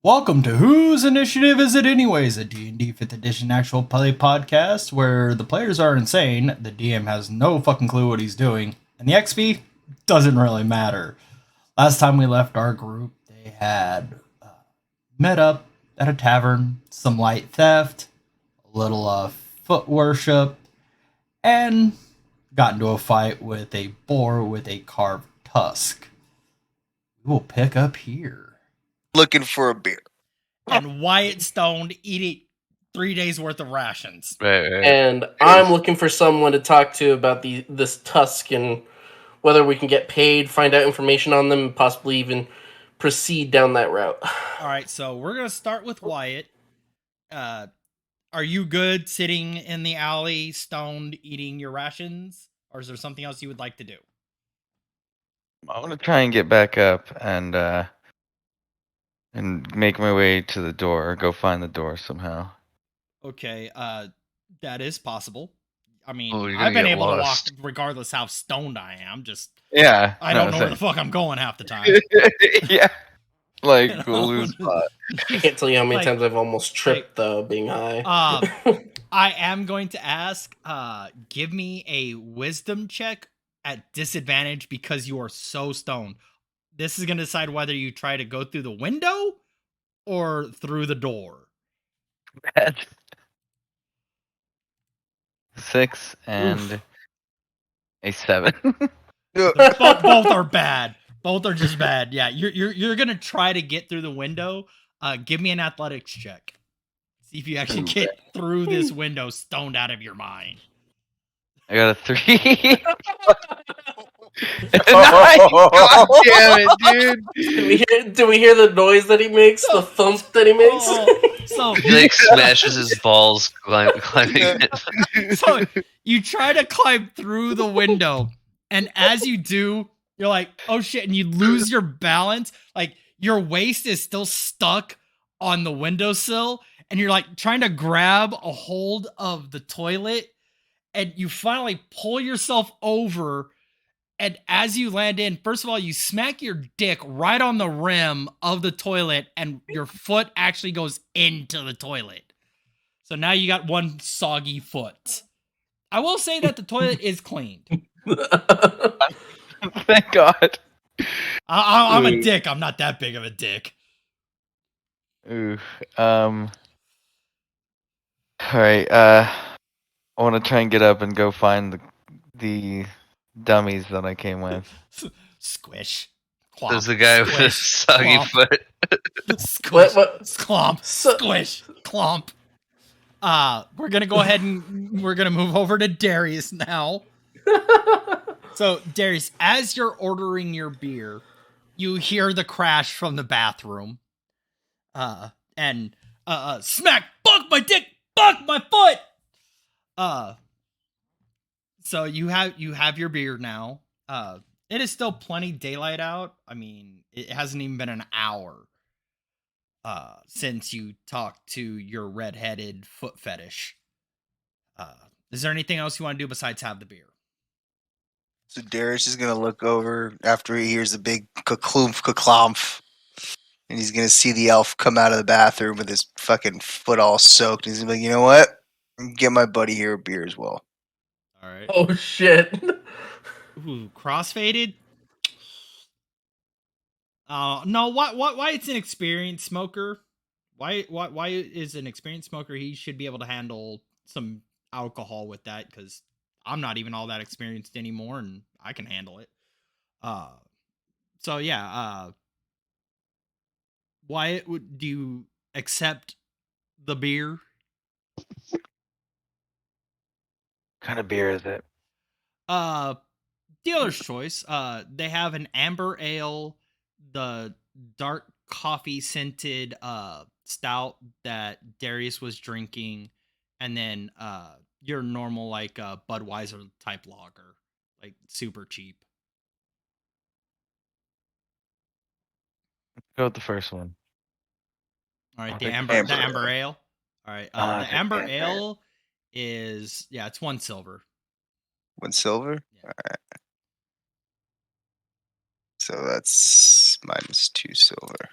Welcome to Whose Initiative Is It Anyways, a D&D 5th edition actual play podcast where the players are insane, the DM has no fucking clue what he's doing, and the XP doesn't really matter. Last time we left our group, they had met up at a tavern, some light theft, a little foot worship, and got into a fight with a boar with a carved tusk. We will pick up here. Looking for a beer. And Wyatt stoned eating 3 days worth of rations. Right. And I'm looking for someone to talk to about this tusk and whether we can get paid, find out information on them, and possibly even proceed down that route. All right, so we're going to start with Wyatt. Are you good sitting in the alley, stoned, eating your rations? Or is there something else you would like to do? I want to try and get back up and make my way to the door, go find the door somehow. Okay, that is possible. I mean, Oh, you're I've gonna been get able lost. to walk regardless how stoned I am. Just Yeah. I don't know where the fuck I'm going half the time. Yeah. Like, You we'll know? lose spot. I can't tell you how many Like- times I've almost tripped, though, being high. I am going to ask, give me a wisdom check at disadvantage because you are so stoned. This is going to decide whether you try to go through the window or through the door. 6 and a 7. Both are bad. Both are just bad. Yeah, you're going to try to get through the window. Give me an athletics check. See if you actually get through this window stoned out of your mind. I got a 3. God damn it, dude. Do we hear the noise that he makes? The thump that he makes? So He like smashes his balls climbing it. So you try to climb through the window, and as you do, you're like, oh shit, and you lose your balance. Like your waist is still stuck on the windowsill, and you're like trying to grab a hold of the toilet, and you finally pull yourself over. And as you land in, first of all, you smack your dick right on the rim of the toilet, and your foot actually goes into the toilet. So now you got one soggy foot. I will say that the toilet is cleaned. Thank God. I'm a dick. I'm not that big of a dick. Ooh. Alright, I want to try and get up and go find the dummies that I came with. Squish. Clomp. There's the guy with a Squish. soggy Clomp. foot. Squish. What? Clomp. Squish. Clomp. We're gonna go ahead and we're gonna move over to Darius now. So, Darius, as you're ordering your beer, you hear the crash from the bathroom. And smack, fuck my dick, fuck my foot. So you have your beer now. It is still plenty daylight out. I mean, it hasn't even been an hour since you talked to your red-headed foot fetish. Is there anything else you want to do besides have the beer? So Darius is gonna look over after he hears a big ka-cloomf, and he's gonna see the elf come out of the bathroom with his fucking foot all soaked. And he's gonna be like, you know what? Get my buddy here a beer as well. All right. Oh, shit. Ooh, crossfaded? No, why it's an experienced smoker? Why is an experienced smoker? He should be able to handle some alcohol with that, because I'm not even all that experienced anymore, and I can handle it. So yeah, why do you accept the beer? What kind of beer is it? Dealer's choice. They have an amber ale, the dark coffee scented stout that Darius was drinking, and then your normal like Budweiser type lager, like super cheap. Go with the first one. All right, I'll the take amber ale. All right, I'll the take amber amber. ale is it's 1 silver. 1 silver? Yeah. Alright. So that's minus 2 silver.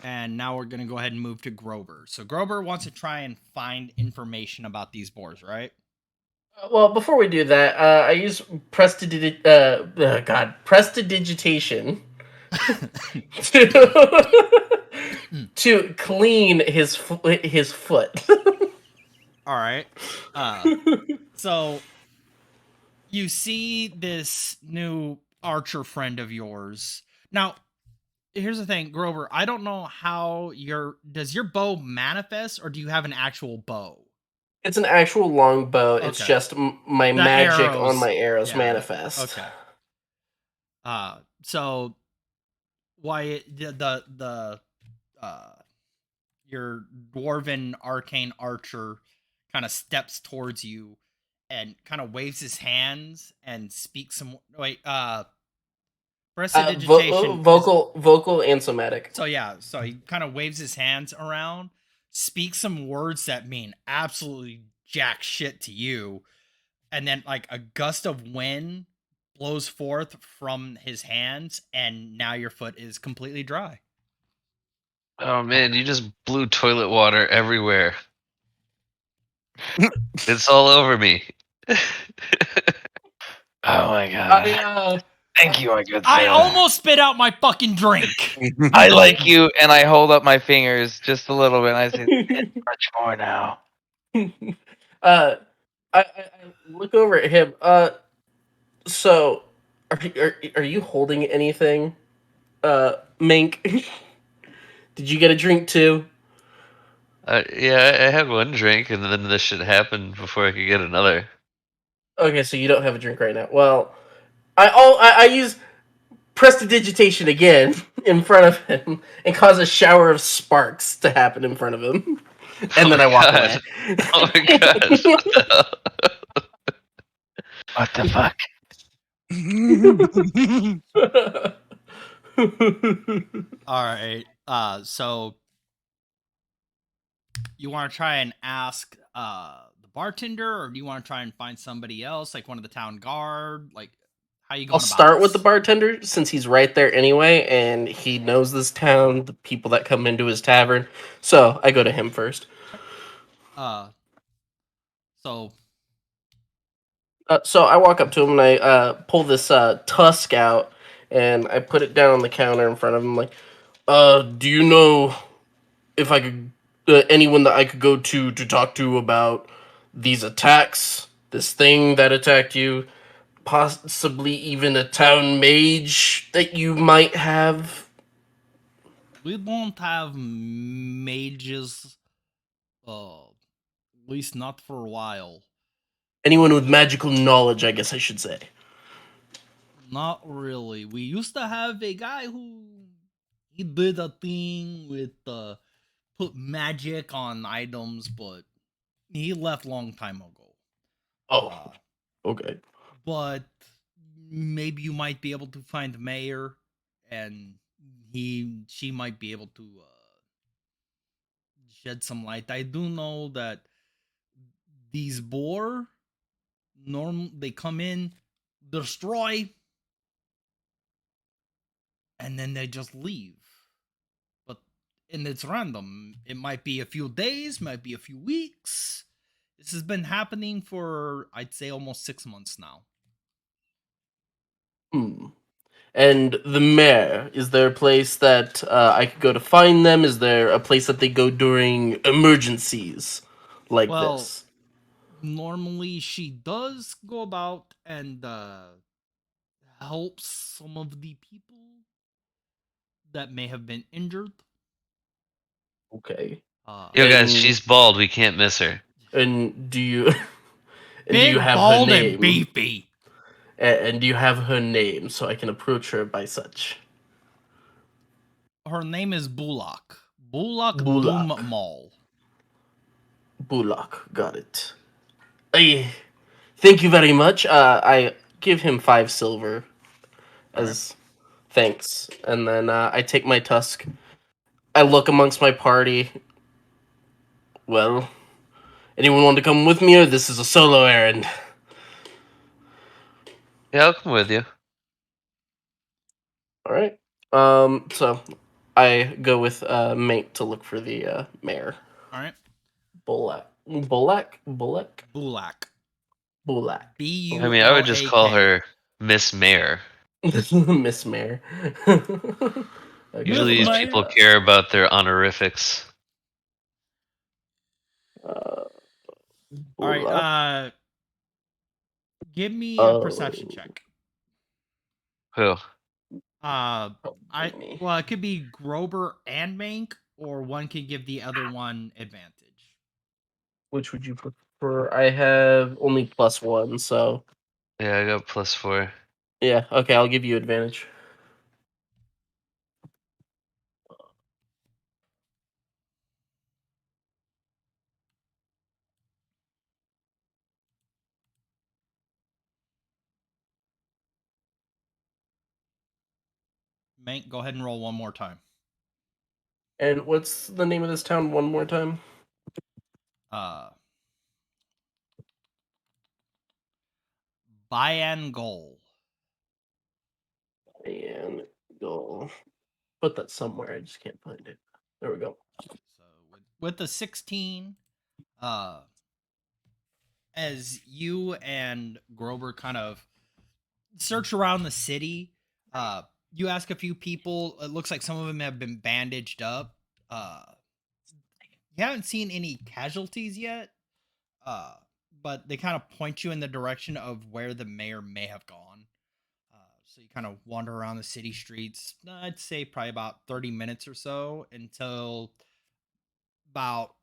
And now we're gonna go ahead and move to Grober. So Grober wants to try and find information about these boars, right? Well, before we do that, I use prestidigitation to clean his foot. All right. So you see this new archer friend of yours. Now, here's the thing, Grover. I don't know how does your bow manifest, or do you have an actual bow? It's an actual long bow. It's Okay. just my The magic arrows. on my arrows Yeah. manifest. Okay. So why your dwarven arcane archer kind of steps towards you and kind of waves his hands and speaks some prestidigitation vocal and somatic. So yeah, so he kind of waves his hands around, speaks some words that mean absolutely jack shit to you, and then like a gust of wind blows forth from his hands, and now your foot is completely dry. Oh man, you just blew toilet water everywhere. It's all over me. Oh my god. Thank you, my good I sir. almost spit out my fucking drink. I like you, and I hold up my fingers just a little bit, and I say, "It's much more now." I look over at him. So are you holding anything, Mink? Did you get a drink too? Yeah, I had one drink, and then this shit happened before I could get another. Okay, so you don't have a drink right now. Well, I use prestidigitation again in front of him and cause a shower of sparks to happen in front of him, and then I walk away. Oh my gosh! What the hell? What the fuck? All right. So you want to try and ask the bartender, or do you want to try and find somebody else, like one of the town guard? Like, how you going? I'll start with the bartender since he's right there anyway, and he knows this town, the people that come into his tavern. So I go to him first. So I walk up to him and I pull this tusk out and I put it down on the counter in front of him. Like, do you know if I could anyone that I could go to talk to about these attacks? This thing that attacked you, possibly even a town mage that you might have. We don't have mages, at least not for a while. Anyone with magical knowledge, I guess I should say. Not really. We used to have a guy who he did a thing with put magic on items, but he left long time ago. Oh, okay. But maybe you might be able to find the mayor, and she might be able to shed some light. I do know that these boar they come in, destroy, and then they just leave. And it's random. It might be a few days, might be a few weeks. This has been happening for, I'd say, almost 6 months now. And the mayor, is there a place that I could go to find them? Is there a place that they go during emergencies like this? Normally she does go about and helps some of the people that may have been injured. Okay. Yo, guys, she's bald. We can't miss her. And do you? And do you have bald her name? And beefy. And do you have her name so I can approach her by such? Her name is Bullock. Bullock Boommal. Bullock, got it. Thank you very much. I give him 5 silver as thanks, and then I take my tusk. I look amongst my party. Well, anyone want to come with me, or this is a solo errand? Yeah, I'll come with you. All right. So I go with Mate to look for the mayor. All right. Bulak. Bulak. Bulak. B-U-L-A-K. I mean, I would just call her Miss Mayor. Miss Mayor. Okay. Usually these people Mayor. care about their honorifics. All Bulak. right. Give me a perception check. Who? It could be Grober and Mank, or one can give the other one advantage. Which would you prefer? I have only +1, so Yeah, I got +4. yeah. Okay, I'll give you advantage. Mank, go ahead and roll one more time. And what's the name of this town one more time? Bayangol. And go put that somewhere. I just can't find it. There we go. So with the 16, as you and Grober kind of search around the city, you ask a few people. It looks like some of them have been bandaged up. You haven't seen any casualties yet, but they kind of point you in the direction of where the mayor may have gone. So you kind of wander around the city streets. I'd say probably about 30 minutes or so until about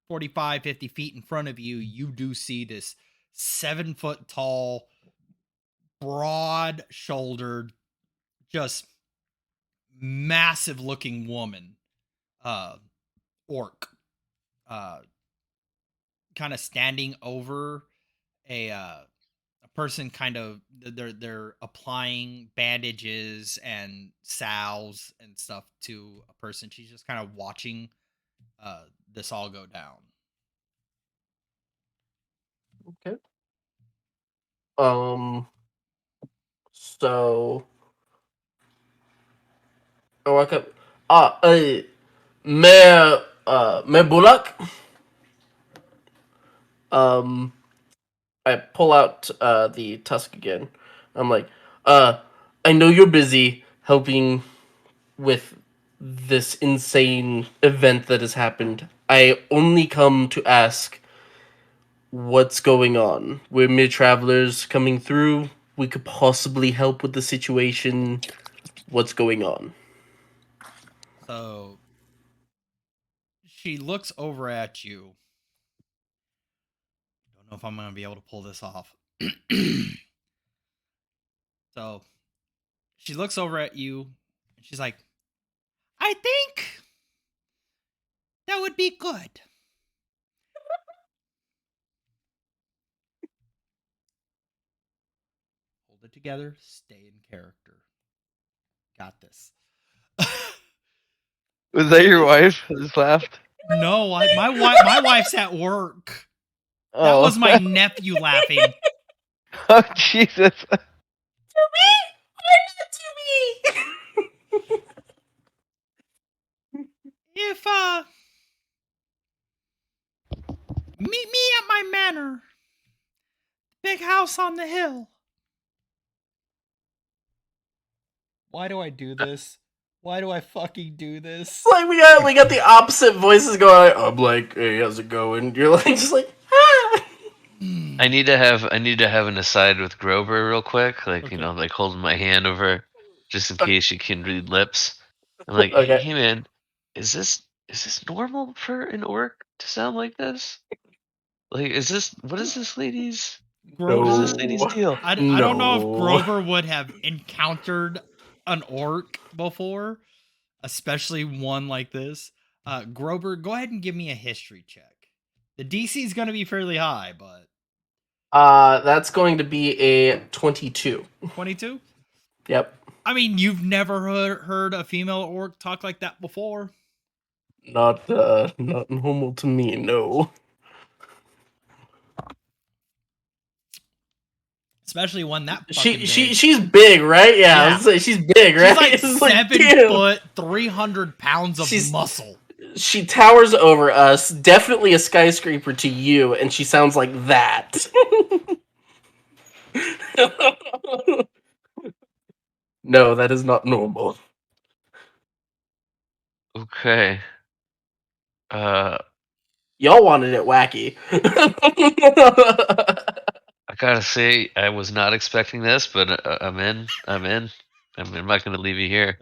45, 50 feet in front of you, you do see this 7-foot tall, broad shouldered, just massive looking woman, orc, kind of standing over a person, kind of they're applying bandages and salves and stuff to a person. She's just kind of watching this all go down. Okay. So I walk up. Mayor Bullock. I pull out the tusk again. I'm like, I know you're busy helping with this insane event that has happened. I only come to ask what's going on. We're mere travelers coming through. We could possibly help with the situation. What's going on? So she looks over at you. Don't know if I'm going to be able to pull this off. So she looks over at you and she's like, I think that would be good. Hold it together. Stay in character. Got this. Was that your wife? I just laughed. No, my wife's at work. That Oh. was my nephew laughing. Oh, Jesus. If meet me at my manor. Big house on the hill. Why do I do this? Why do I fucking do this? It's like we got the opposite voices going. I'm like, hey, how's it going? You're like just like, ah. I need to have an aside with Grover real quick, like Okay. like holding my hand over, just in case she can read lips. I'm like, Okay. hey man, is this normal for an orc to sound like this? Like, what is this lady's deal? I don't know if Grover would have encountered an orc before, especially one like this. Grover, go ahead and give me a history check. The DC is going to be fairly high, but That's going to be a 22. 22? Yep. I mean, you've never heard a female orc talk like that before? Not normal to me, no. especially one that fucking big. She's big, right? Yeah, I was gonna say she's big, right? She's like It's 7 damn. foot, 300 pounds of muscle. She towers over us, definitely a skyscraper to you, and she sounds like that. No, that is not normal. Okay. Y'all wanted it wacky. I gotta say, I was not expecting this, but I'm in. I'm not gonna leave you here.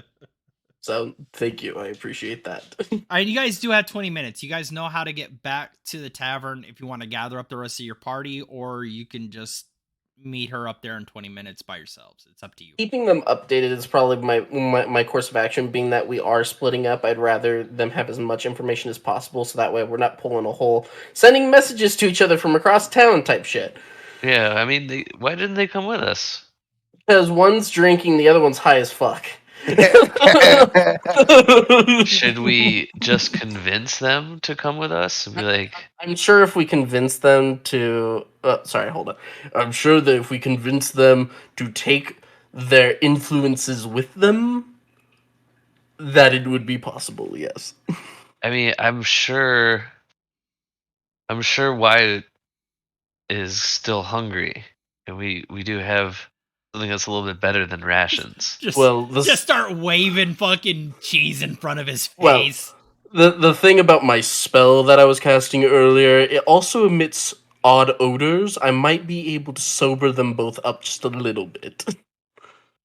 So, thank you. I appreciate that. All right, you guys do have 20 minutes. You guys know how to get back to the tavern if you want to gather up the rest of your party, or you can just meet her up there in 20 minutes by yourselves. It's up to you. Keeping them updated is probably my course of action, being that we are splitting up. I'd rather them have as much information as possible, so that way we're not pulling a hole, sending messages to each other from across town type shit. Yeah, I mean, why didn't they come with us? Because one's drinking, the other one's high as fuck. Should we just convince them to come with us and be like, I'm sure if we convince them to... sorry, hold on. I'm sure that if we convince them to take their influences with them, that it would be possible, yes. I mean, I'm sure Wyatt is still hungry, and we do have something that's a little bit better than rations. Just start waving fucking cheese in front of his face. The thing about my spell that I was casting earlier, it also emits odd odors. I might be able to sober them both up just a little bit.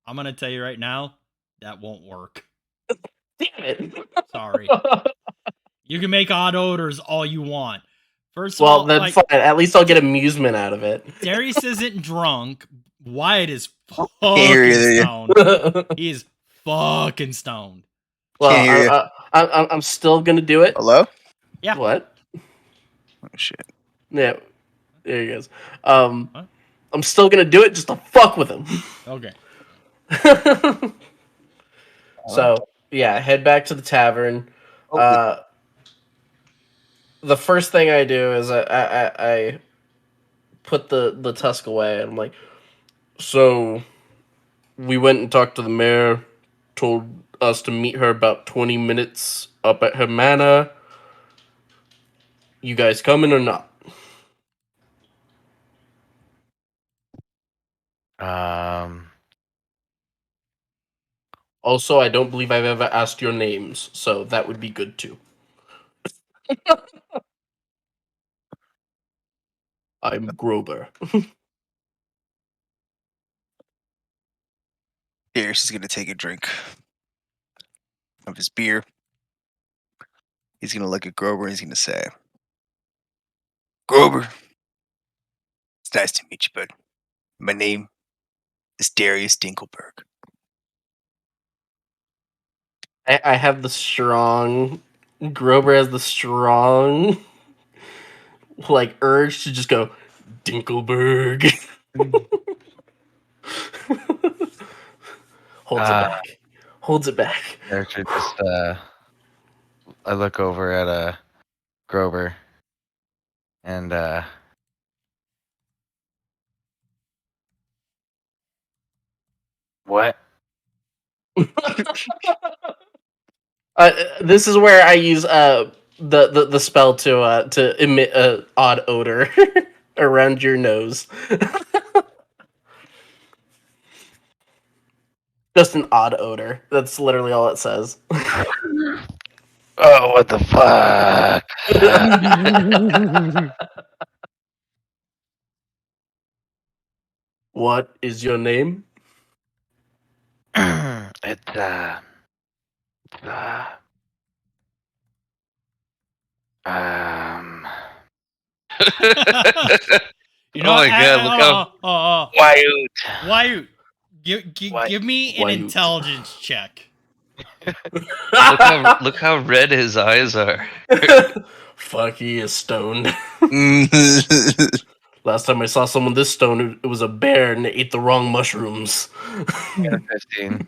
I'm gonna tell you right now, that won't work. Damn it. Sorry. You can make odd odors all you want. First of Well, all, then like, fine. At least I'll get amusement out of it. Darius isn't drunk. Wyatt is hear you fucking there. stoned. He is fucking stoned. Can't hear you. Well, I'm still gonna do it. Hello? Yeah. What? Oh, shit. Yeah. There he goes. What? I'm still gonna do it just to fuck with him. Okay. So yeah, head back to the tavern. The first thing I do is I put the tusk away, and I'm like, so we went and talked to the mayor, told us to meet her about 20 minutes up at her manor. You guys coming or not? Also, I don't believe I've ever asked your names, so that would be good too. I'm Grober. Darius is going to take a drink of his beer. He's going to look at Grober and he's going to say, Grober, it's nice to meet you, bud. My name is Darius Dinkelberg. I have the strong... Grober has the strong... like, urge to just go, Dinkelberg. Holds it back. Actually, just I look over at Grober, and what? This is where I use the spell to emit a odd odor around your nose. Just an odd odor. That's literally all it says. Oh, what the fuck? What is your name? It's You know, oh my god, look how Wyatt. Give me an Wyatt. intelligence check. look how red his eyes are. Fuck, he is stoned. Last time I saw someone this stoned, it was a bear and they ate the wrong mushrooms. 15.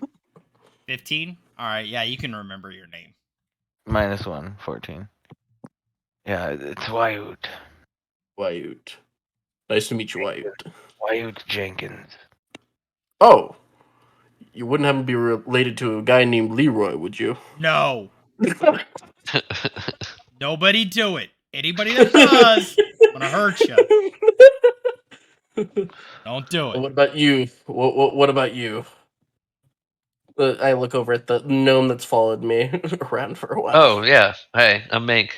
15? Alright, yeah, you can remember your name. -1, 14. Yeah, it's Wyatt. Wyatt. Nice to meet you, Wyatt. Wyutt Jenkins. Oh, you wouldn't happen to be related to a guy named Leroy, would you? No. Nobody do it. Anybody that does, I'm gonna hurt you. Don't do it. What about you? What about you? I look over at the gnome that's followed me around for a while. Oh yeah. Hey, I'm Mank.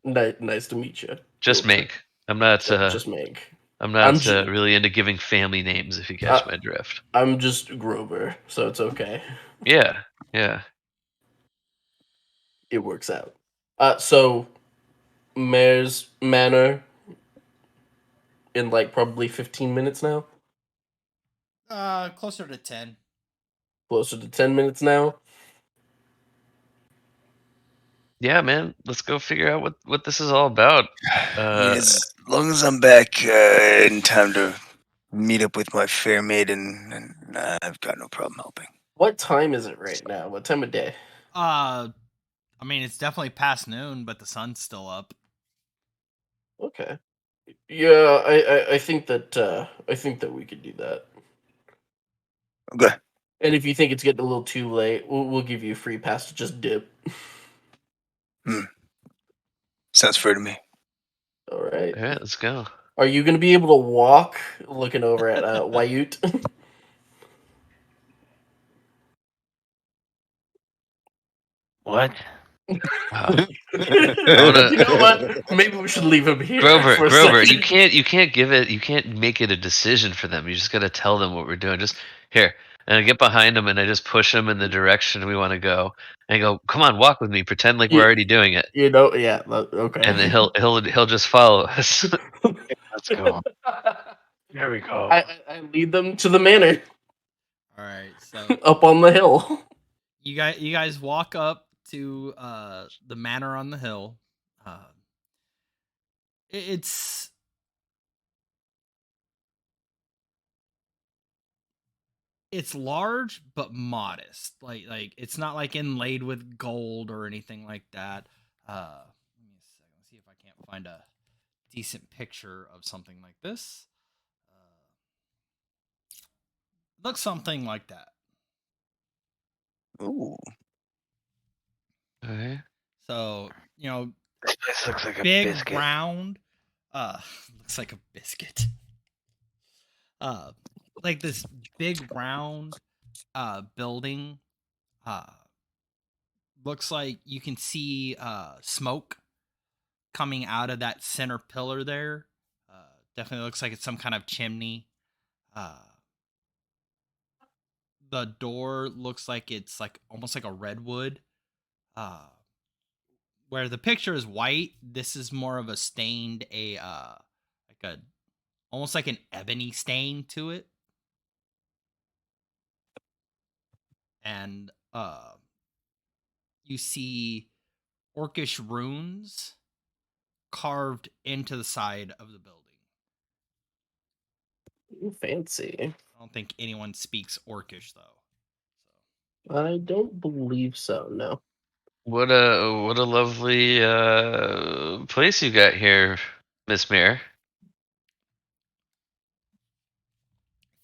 Nice to meet you. Just Grover. Mank. I'm not. Just Mank. I'm not ju- really into giving family names. If you catch my drift. I'm just Grover, so it's okay. Yeah. Yeah. It works out. So Mayor's Manor in like probably 15 minutes now. Closer to 10. Closer to 10 minutes now. Yeah, man. Let's go figure out what this is all about. As long as I'm back in time to meet up with my fair maiden, and I've got no problem helping. What time is it right now? What time of day? I mean, it's definitely past noon, but the sun's still up. Okay. Yeah, I think that we could do that. Okay. And if you think it's getting a little too late, we'll give you a free pass to just dip. Sounds fair to me. All right. All right, let's go. Are you gonna be able to walk? Looking over at Wyatt. What? Wow. You know what? Maybe we should leave him here for a Grover, second. you can't make it a decision for them. You just got to tell them what we're doing. Just here, and I get behind them and I just push them in the direction we want to go. And I go, come on, walk with me. Pretend like we're already doing it, You know, yeah. Okay. and then he'll just follow us. Let's go. There we go. I lead them to the manor All right, so up on the hill. you guys walk up to the manor on the hill. It's large but modest. Like it's not like inlaid with gold or anything like that. Give me a second. Let's see if I can't find a decent picture of something like this. Looks something like that. Ooh. Okay. So, you know, This place looks like a big biscuit. round looks like a biscuit. Like this big round building looks like you can see smoke coming out of that center pillar there. Definitely looks like it's some kind of chimney. The door looks like it's like almost like a redwood. Where the picture is white, this is more of a stained like a almost like an ebony stain to it. And you see orcish runes carved into the side of the building. Ooh, fancy. I don't think anyone speaks orcish though. I don't believe so. No. What a lovely place you got here, Miss Mayor.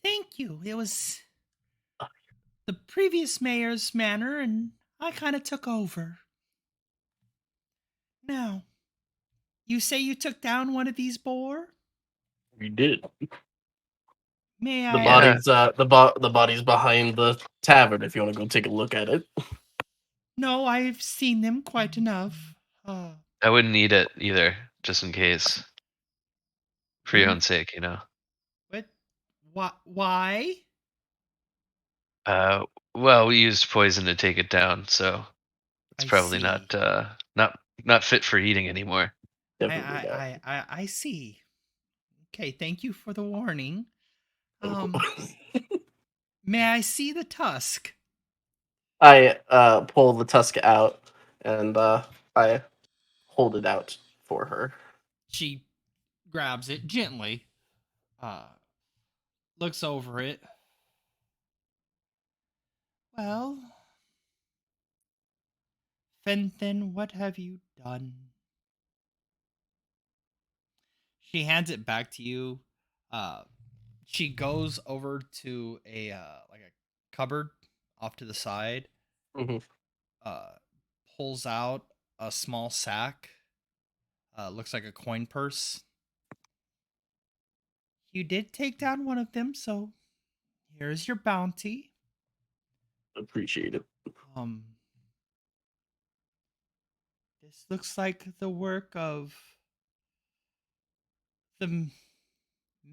Thank you. It was the previous mayor's manor, and I kind of took over. Now, you say you took down one of these boar? We did. May The I? body's the body's behind the tavern. If you want to go take a look at it. No, I've seen them quite enough. I wouldn't eat it either, just in case. For your own sake, you know. But why? Well, we used poison to take it down, so it's I probably see. not fit for eating anymore. Definitely not. I see. Okay, thank you for the warning. May I see the tusk? I pull the tusk out and I hold it out for her. She grabs it gently, looks over it. Well, Fenthin, what have you done? She hands it back to you. She goes over to a like a cupboard off to the side. Mhm. Pulls out a small sack. Looks like a coin purse. You did take down one of them, so here's your bounty. Appreciate it. This looks like the work of the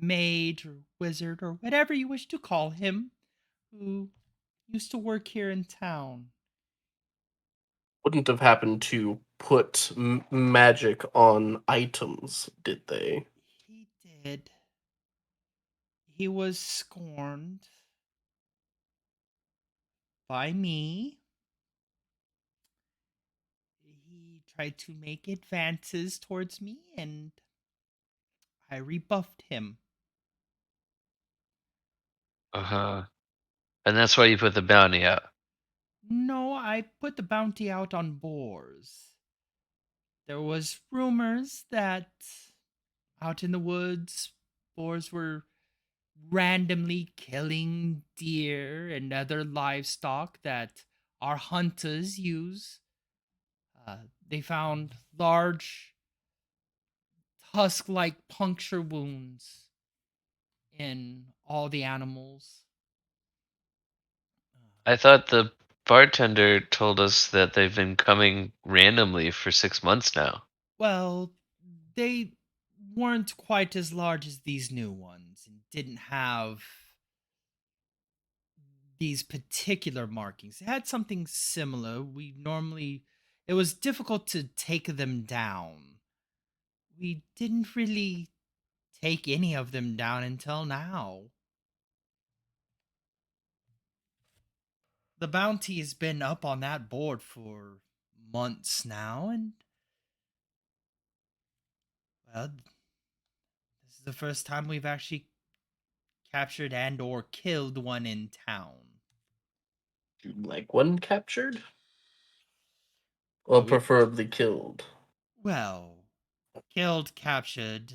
maid or wizard or whatever you wish to call him, who used to work here in town. Wouldn't have happened to put magic on items, did they? He did. He was scorned by me. He tried to make advances towards me, and I rebuffed him. Uh-huh. And that's why you put the bounty out. No, I put the bounty out on boars. There was rumors that out in the woods, boars were randomly killing deer and other livestock that our hunters use. They found large tusk-like puncture wounds in all the animals. I thought the bartender told us that they've been coming randomly for 6 months now. Well, they weren't quite as large as these new ones and didn't have these particular markings. They had something similar. It was difficult to take them down. We didn't really take any of them down until now. The bounty has been up on that board for months now, and well, this is the first time we've actually captured and or killed one in town. You'd like one captured? Or preferably killed? Well, killed, captured,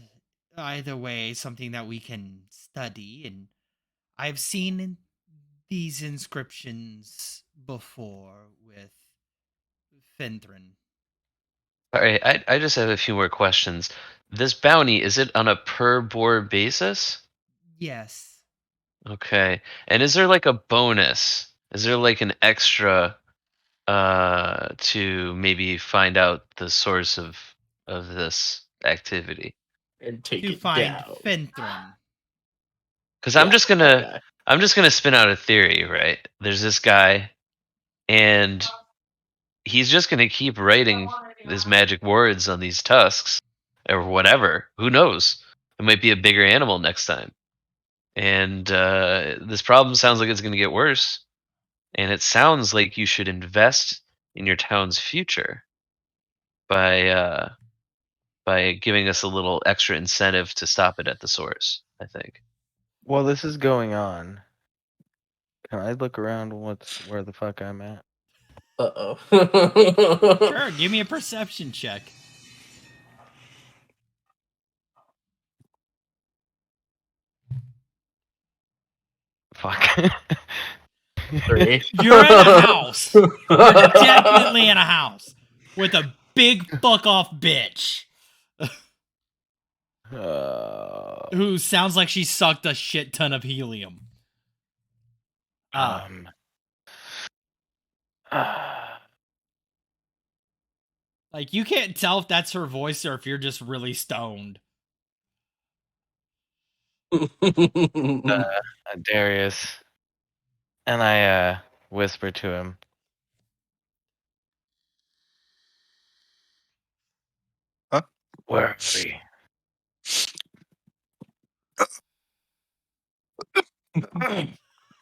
either way, something that we can study, and I've seen these inscriptions before with Fenthrin. All right, I just have a few more questions. This bounty, is it on a per boar basis? Yes. Okay. And is there like a bonus? Is there like an extra to maybe find out the source of this activity? And take To it find down. Fenthrin. Cuz Yeah, I'm just going to spin out a theory, right? There's this guy and he's just going to keep writing his magic words on these tusks or whatever. Who knows? It might be a bigger animal next time. And this problem sounds like it's going to get worse. And it sounds like you should invest in your town's future by giving us a little extra incentive to stop it at the source, I think. While this is going on, can I look around where the fuck I'm at? Uh-oh. Sure, give me a perception check. Fuck. 3. You're in a house. You're definitely in a house with a big fuck off bitch who sounds like she sucked a shit ton of helium. Like, you can't tell if that's her voice or if you're just really stoned. Darius. And I whisper to him. Huh? Where are we?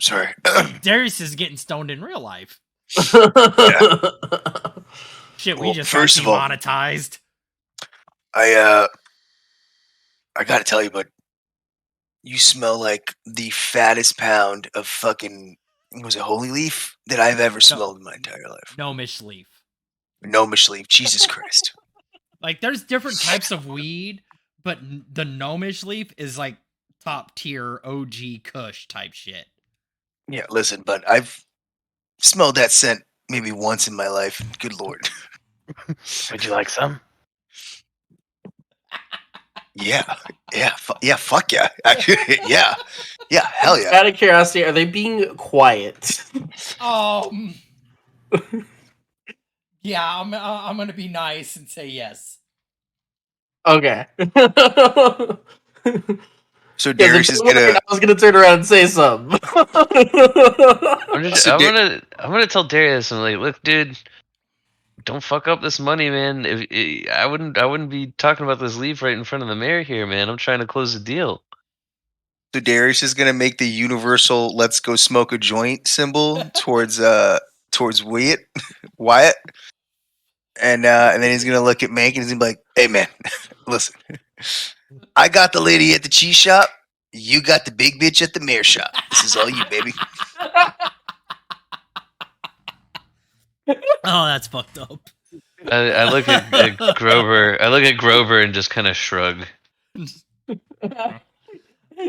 Sorry. Darius is getting stoned in real life. Shit, we Well, just first got of all- demonetized. I gotta tell you, but you smell like the fattest pound of fucking, was it holy leaf that I've ever smelled in my entire life. Gnomish leaf. Gnomish leaf. Jesus Christ. Like, there's different types of weed, but the gnomish leaf is like top tier OG Kush type shit. Yeah, listen, but I've smelled that scent maybe once in my life. Good lord. Would you like some? Yeah, fuck yeah. Actually, yeah, hell yeah. Out of curiosity, are they being quiet? Yeah, I'm gonna be nice and say yes. Okay. So Because if Darius they is weren't, gonna. I was gonna turn around and say something. So I'm gonna tell Darius, I'm like, look, dude, don't fuck up this money, man. I wouldn't be talking about this leaf right in front of the mayor here, man. I'm trying to close the deal. So Darius is gonna make the universal "Let's go smoke a joint" symbol towards Wyatt, and then he's gonna look at Mank and he's gonna be like, "Hey man, listen, I got the lady at the cheese shop. You got the big bitch at the mayor shop. This is all you, baby." Oh, that's fucked up. I look at Grover. I look at Grover and just kind of shrug.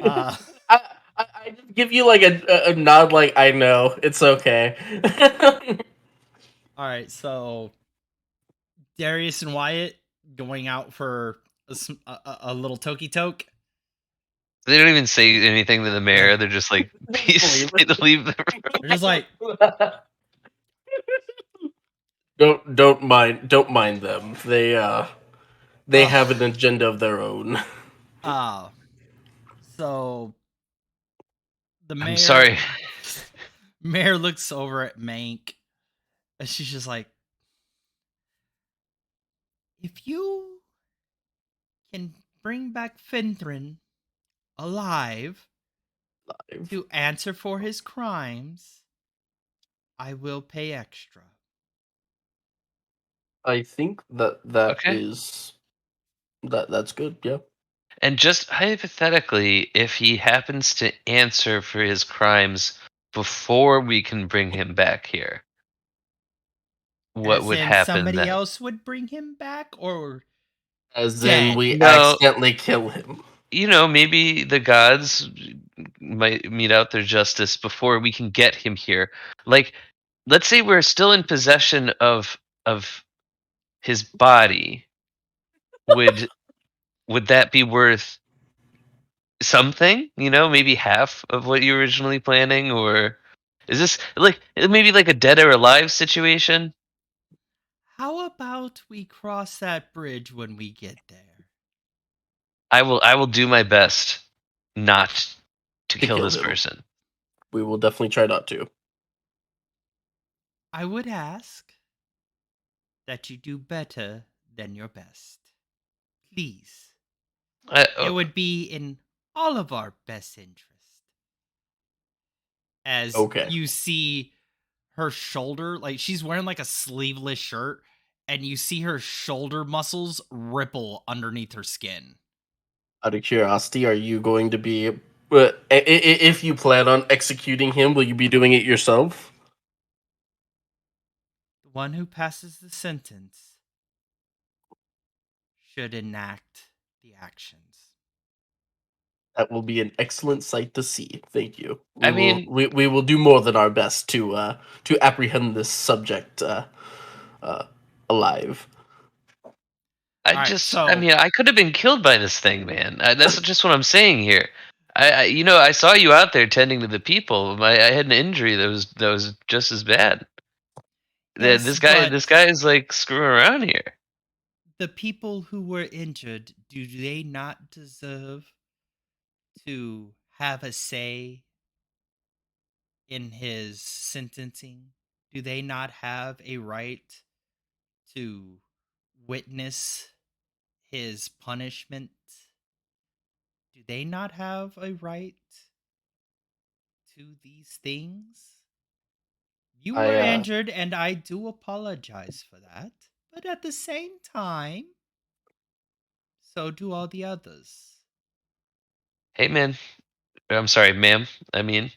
Uh, I just give you like a nod, like I know it's okay. all right, so Darius and Wyatt going out for a little tokey toke. They don't even say anything to the mayor. They're just like, peace. Leave the room. They're just like, don't mind them. They have an agenda of their own. so the mayor. I'm sorry. Mayor looks over at Mank, and she's just like, if you can bring back Fenthrin alive to answer for his crimes, I will pay extra. I think that Okay. is that's good. Yeah. And just hypothetically, if he happens to answer for his crimes before we can bring him back here, what As would in happen somebody then? else would bring him back, or As dead? in we No. accidentally kill him. You know, maybe the gods might mete out their justice before we can get him here. Like, let's say we're still in possession of his body. Would that be worth something? You know, maybe half of what you were originally planning, or is this like maybe like a dead or alive situation? How about we cross that bridge when we get there? I will do my best not to kill kill this him. person. We will definitely try not to. I would ask that you do better than your best. Please. It would be in all of our best interest. As Okay. you see her shoulder, like she's wearing like a sleeveless shirt, and you see her shoulder muscles ripple underneath her skin. Out of curiosity, are you going to be? If you plan on executing him, will you be doing it yourself? The one who passes the sentence should enact the actions. That will be an excellent sight to see. Thank you. I mean, We will do more than our best to apprehend this subject alive. I mean, I could have been killed by this thing, man. That's just what I'm saying here. You know, I saw you out there tending to the people. I had an injury that was just as bad. Yes, this guy is like screwing around here. The people who were injured, do they not deserve to have a say in his sentencing? Do they not have a right to witness his punishment? Do they not have a right to these things? You were injured, and I do apologize for that. But at the same time, so do all the others. Hey, man. I'm sorry, ma'am. I mean,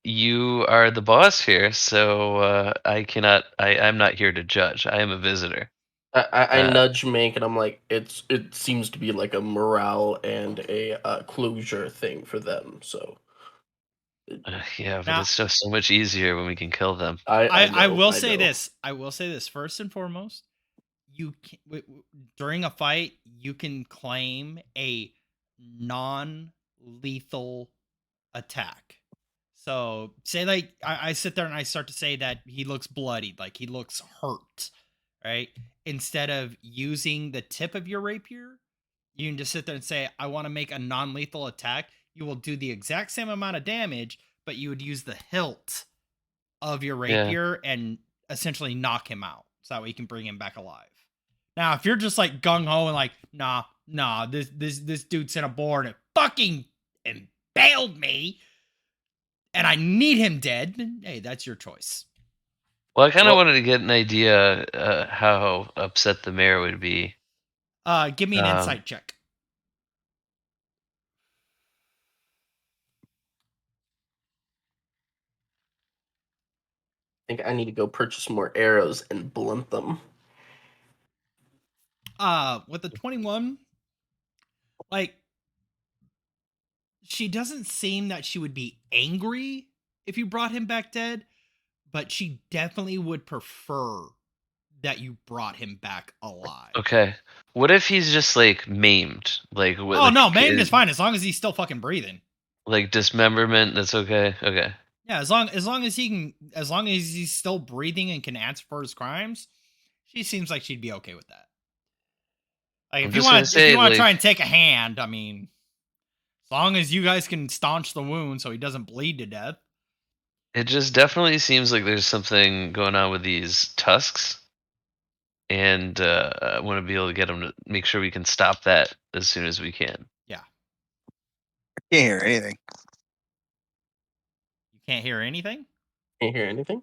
you are the boss here, so I cannot. I'm not here to judge. I am a visitor. I nudge Mank and I'm like, it seems to be like a morale and a closure thing for them. So Yeah, but Now- it's just so much easier when we can kill them. I know, will I say know. this. I will say this first and foremost. You can, during a fight, you can claim a non-lethal attack. So say like I sit there and I start to say that he looks bloodied, like he looks hurt, right? Instead of using the tip of your rapier, you can just sit there and say, I want to make a non-lethal attack. You will do the exact same amount of damage, but you would use the hilt of your rapier and essentially knock him out. So that way you can bring him back alive. Now, if you're just like gung-ho and like, nah, this dude sent a boar and it fucking impaled me, and I need him dead, then, hey, that's your choice. Well, I kind of wanted to get an idea how upset the mayor would be. Give me an insight check. I think I need to go purchase more arrows and blunt them. With the 21, like, she doesn't seem that she would be angry if you brought him back dead, but she definitely would prefer that you brought him back alive. Okay. What if he's just like maimed? Like what? Oh like, no, maimed is fine as long as he's still fucking breathing. Like dismemberment, that's okay. Okay. Yeah, as long as he's still breathing and can answer for his crimes, she seems like she'd be okay with that. Like if you want to try and take a hand, I mean, as long as you guys can staunch the wound so he doesn't bleed to death. It just definitely seems like there's something going on with these tusks, and I want to be able to get them to make sure we can stop that as soon as we can. Yeah. I can't hear anything. You can't hear anything? Can't hear anything?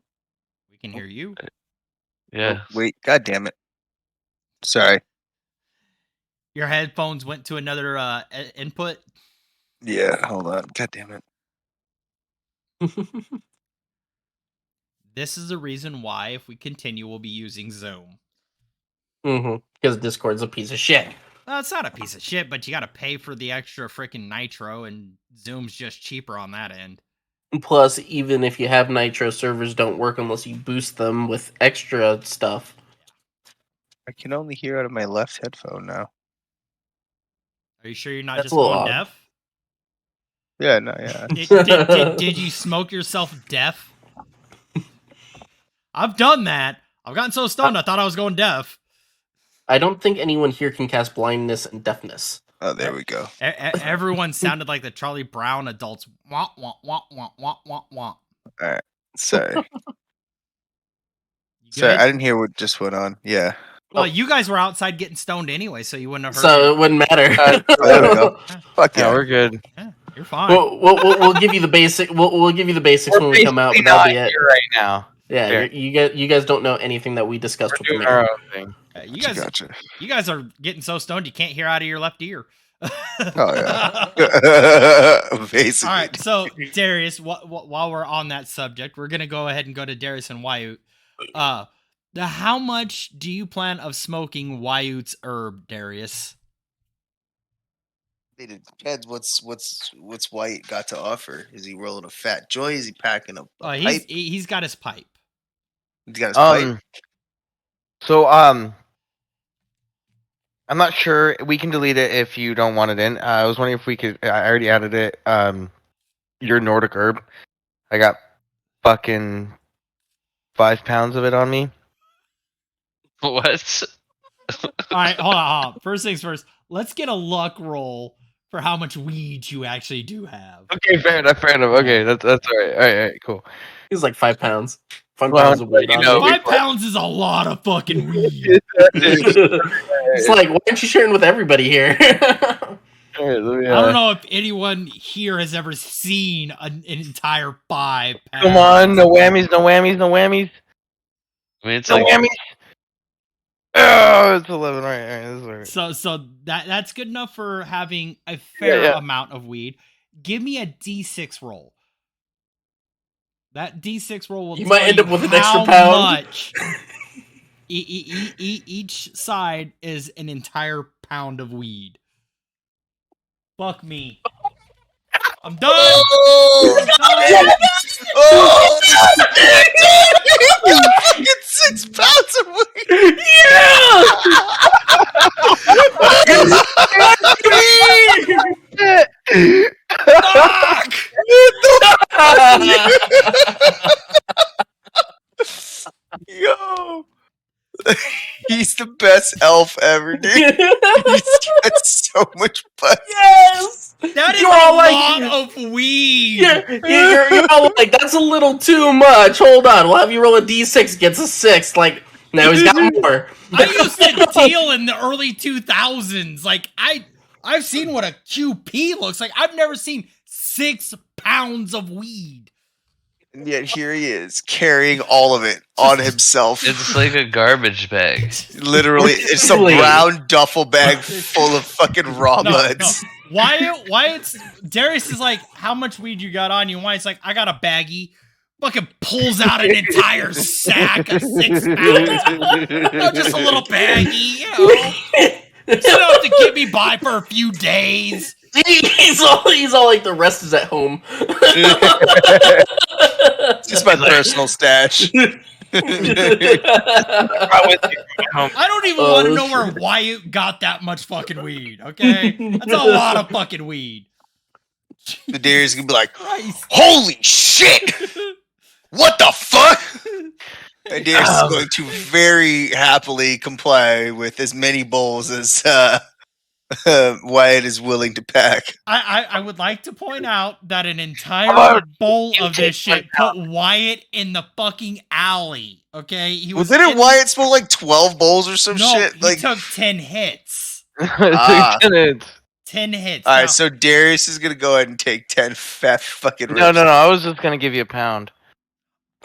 We can hear you. Yeah. Oh, wait, god damn it. Sorry. Your headphones went to another input. Yeah, hold on. God damn it. This is the reason why, if we continue, we'll be using Zoom. Because Discord's a piece of shit. Well, it's not a piece of shit, but you got to pay for the extra freaking nitro, and Zoom's just cheaper on that end. Plus, even if you have nitro, servers don't work unless you boost them with extra stuff. I can only hear out of my left headphone now. Are you sure you're not That's just a little going odd. deaf? Yeah, no, yeah. Did you smoke yourself deaf? I've done that. I've gotten so stoned I thought I was going deaf. I don't think anyone here can cast blindness and deafness. Oh, there we go. Everyone sounded like the Charlie Brown adults. Wah, wah, wah, wah, wah, wah, wah. Alright. Sorry. You Sorry, good? I didn't hear what just went on. Yeah. Well, you guys were outside getting stoned anyway, so you wouldn't have heard So it wouldn't matter. There we go. Fuck Yeah, yeah. we're good. Yeah, you're fine. We'll give you the basic. We'll give you the basics when we come out. But that'll be it. Here right now. Yeah, Fair. you guys don't know anything that we discussed with the Doing mayor. our own thing. Gotcha. You guys are getting so stoned you can't hear out of your left ear. Oh, yeah. Basically. All right, so Darius, while we're on that subject, we're gonna go ahead and go to Darius and Wyutt. How much do you plan of smoking Wyutt's herb, Darius? It depends what's White got to offer. Is he rolling a fat joint? Is he packing a pipe? He's got his pipe. He's got his pipe. So I'm not sure. We can delete it if you don't want it in. I was wondering if we could. I already added it. Your Nordic herb. I got fucking 5 pounds of it on me. What? All right, hold on. First things first. Let's get a luck roll for how much weed you actually do have. Okay, fair enough. Okay, that's all right. All right, cool. He's like 5 pounds. 5 Well, pounds of weed you on know, me. 5 pounds is a lot of fucking weed. It's like, why aren't you sharing with everybody here? All right, let me, I don't know if anyone here has ever seen an entire 5 pounds. Come on, no whammies. I mean, it's No like whammies. Oh, it's 11. All right, this is all right. So that's good enough for having a fair Yeah. amount of weed. Give me a D6 roll. That D6 roll will You tell might end up with an extra how pound. much Each side is an entire pound of weed. Fuck me. I'm done. Oh, I'm done. oh, fucking 6 pounds of weed. Fuck! Yo, he's the best elf ever, dude. He's got so much butt. Yes. That is You're a all lot like- of weed. You're all like, that's a little too much. Hold on, we'll have you roll a d6 against a 6. Like, now he's got more. I used to deal in the early 2000s. Like I've seen what a QP looks like. I've never seen 6 pounds of weed. And yet here he is, carrying all of it on himself. It's like a garbage bag. Literally, it's a Literally. brown duffel bag full of fucking raw buds. Wyatt's Darius is like, how much weed you got on you? Wyatt's like, I got a baggie. Fucking pulls out an entire sack of 6 pounds. No, just a little baggie, you know. Just enough to get me by for a few days. He's all like, the rest is at home. Just my personal stash. I don't even want to know where Wyatt got that much fucking weed, okay? That's a lot of fucking weed. The Darius gonna be like, Christ. holy shit! What the fuck? And Darius is going to very happily comply with as many bowls as Wyatt is willing to pack. I would like to point out that an entire bowl of this shit put Wyatt in the fucking alley, okay? He Well, didn't Wyatt smoke like 12 bowls or some No, shit? he Like, took 10 hits. 10 hits. all right, Now, so Darius is gonna go ahead and take 10 fat fucking rips. No. I was just gonna give you a pound.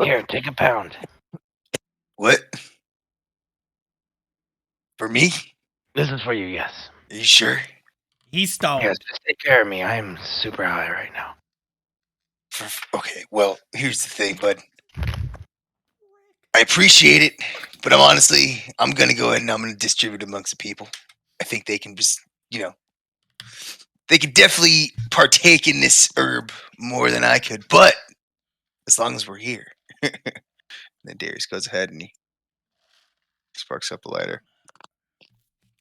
Here, take a pound. What? For me? This is for you. Yes. Are you sure? he's stoned. Yes. Just take care of me. I'm super high right now. Okay, well, here's the thing, bud. I appreciate it, but I'm gonna go ahead and I'm gonna distribute amongst the people. I think they can just, they could definitely partake in this herb more than I could, but as long as we're here. Then Darius goes ahead and he sparks up a lighter.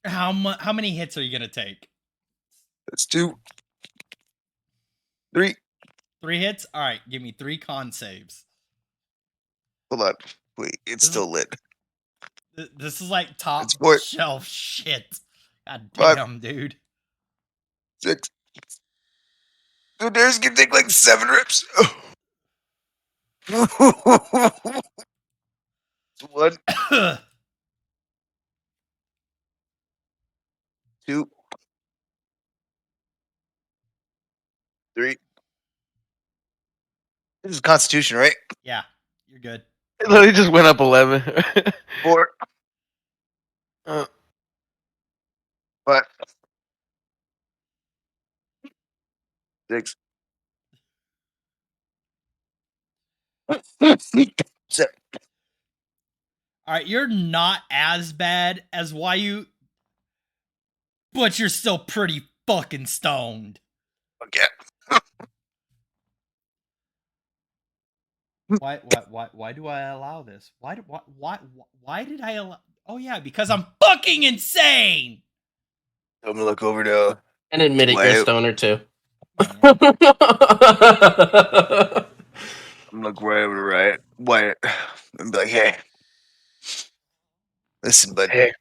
How many hits are you gonna take? Let's do 3. 3 hits? All right, give me 3 con saves. Hold on. Wait, it's still lit. This is like top It's 4. shelf shit. God 5. damn, dude. 6. So Darius can take like 7 rips. 1, 2, 3. This is Constitution, right? Yeah, you're good. It literally just went up 11. 4, 5, 6, 7. All right, you're not as bad as Wyatt, but you're still pretty fucking stoned. Okay. Why do I allow this? Why did I allow? Oh yeah, because I'm fucking insane. I'm gonna look over to And admit it, you're a Wyatt. stoner too. I'm gonna look right over to Wyatt and be like, hey, listen, bud. Hey.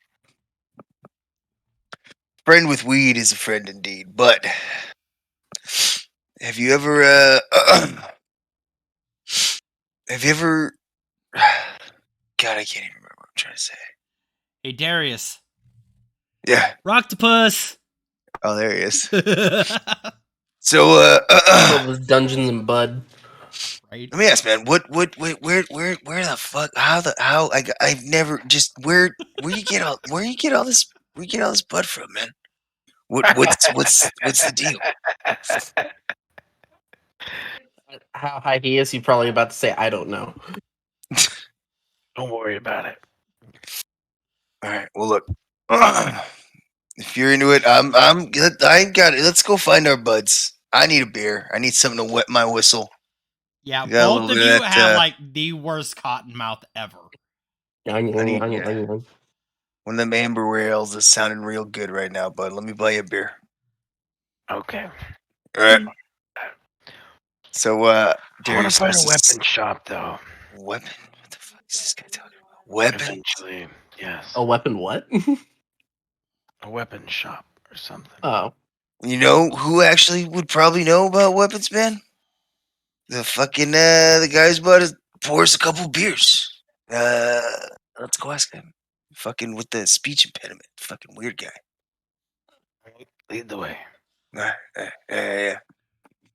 Friend with weed is a friend indeed, but have you ever God, I can't even remember what I'm trying to say. Hey Darius, Yeah. Rocktopus. Oh, there he is. Right? So All those Dungeons and Bud. let me ask, man, where the fuck, I've never just where you get all this bud from, man? What's the deal? How high he is, he's probably about to say, I don't know. Don't worry about it. All right. Well, look. If you're into it, I'm good. I got it. Let's go find our buds. I need a beer. I need something to wet my whistle. Yeah, You got a both little of bit you of that, have like the worst cotton mouth ever. I need, one of them amber ales is sounding real good right now, bud. Let me buy you a beer. Okay. All right. So, I want Darius, to find a what's this- weapon shop, though. Weapon? What the fuck is this guy talking about? Weapon? Eventually, yes. A weapon what? A weapon shop or something. Oh. You know who actually would probably know about weapons, man? The fucking the guy's about to pour us a couple beers. Let's go ask him. Fucking with the speech impediment. Fucking weird guy. Lead the way. Yeah.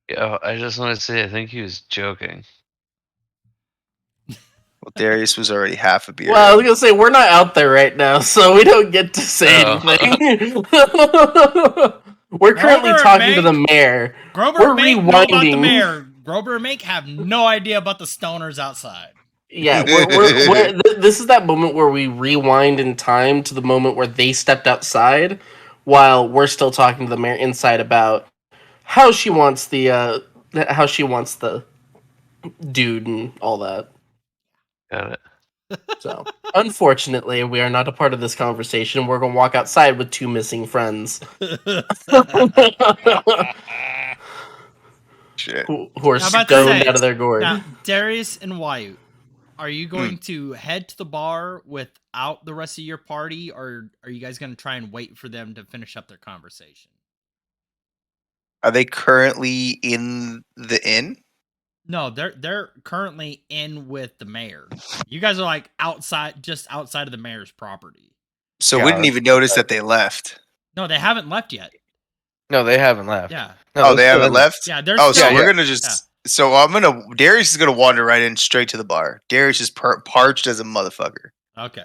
Yo, I just want to say, I think he was joking. Well, Darius was already half a beer. Well, I was gonna say we're not out there right now, so we don't get to say Oh. anything. We're currently Grover and talking to the Mank- mayor. Grover We're and Mank know about the rewinding. mayor. Grover and Mank have no idea about the stoners outside. Yeah, this is that moment where we rewind in time to the moment where they stepped outside, while we're still talking to the mayor inside about how she wants the dude and all that. Got it. So, unfortunately, we are not a part of this conversation. We're gonna walk outside with two missing friends Shit. who are I'm about to stoned say, out of their gourd. Now, Darius and Wyatt, are you going to head to the bar without the rest of your party, or are you guys going to try and wait for them to finish up their conversation? Are they currently in the inn? No, they're currently in with the mayor. You guys are like just outside of the mayor's property. So Yeah, we didn't even notice that they left. No, they haven't left yet. No, they haven't left. Yeah, No, Oh, they're they still haven't in- left? yeah, they're Oh, so still. we're yeah. gonna just. So Darius is gonna wander right in straight to the bar. Darius is parched as a motherfucker. Okay,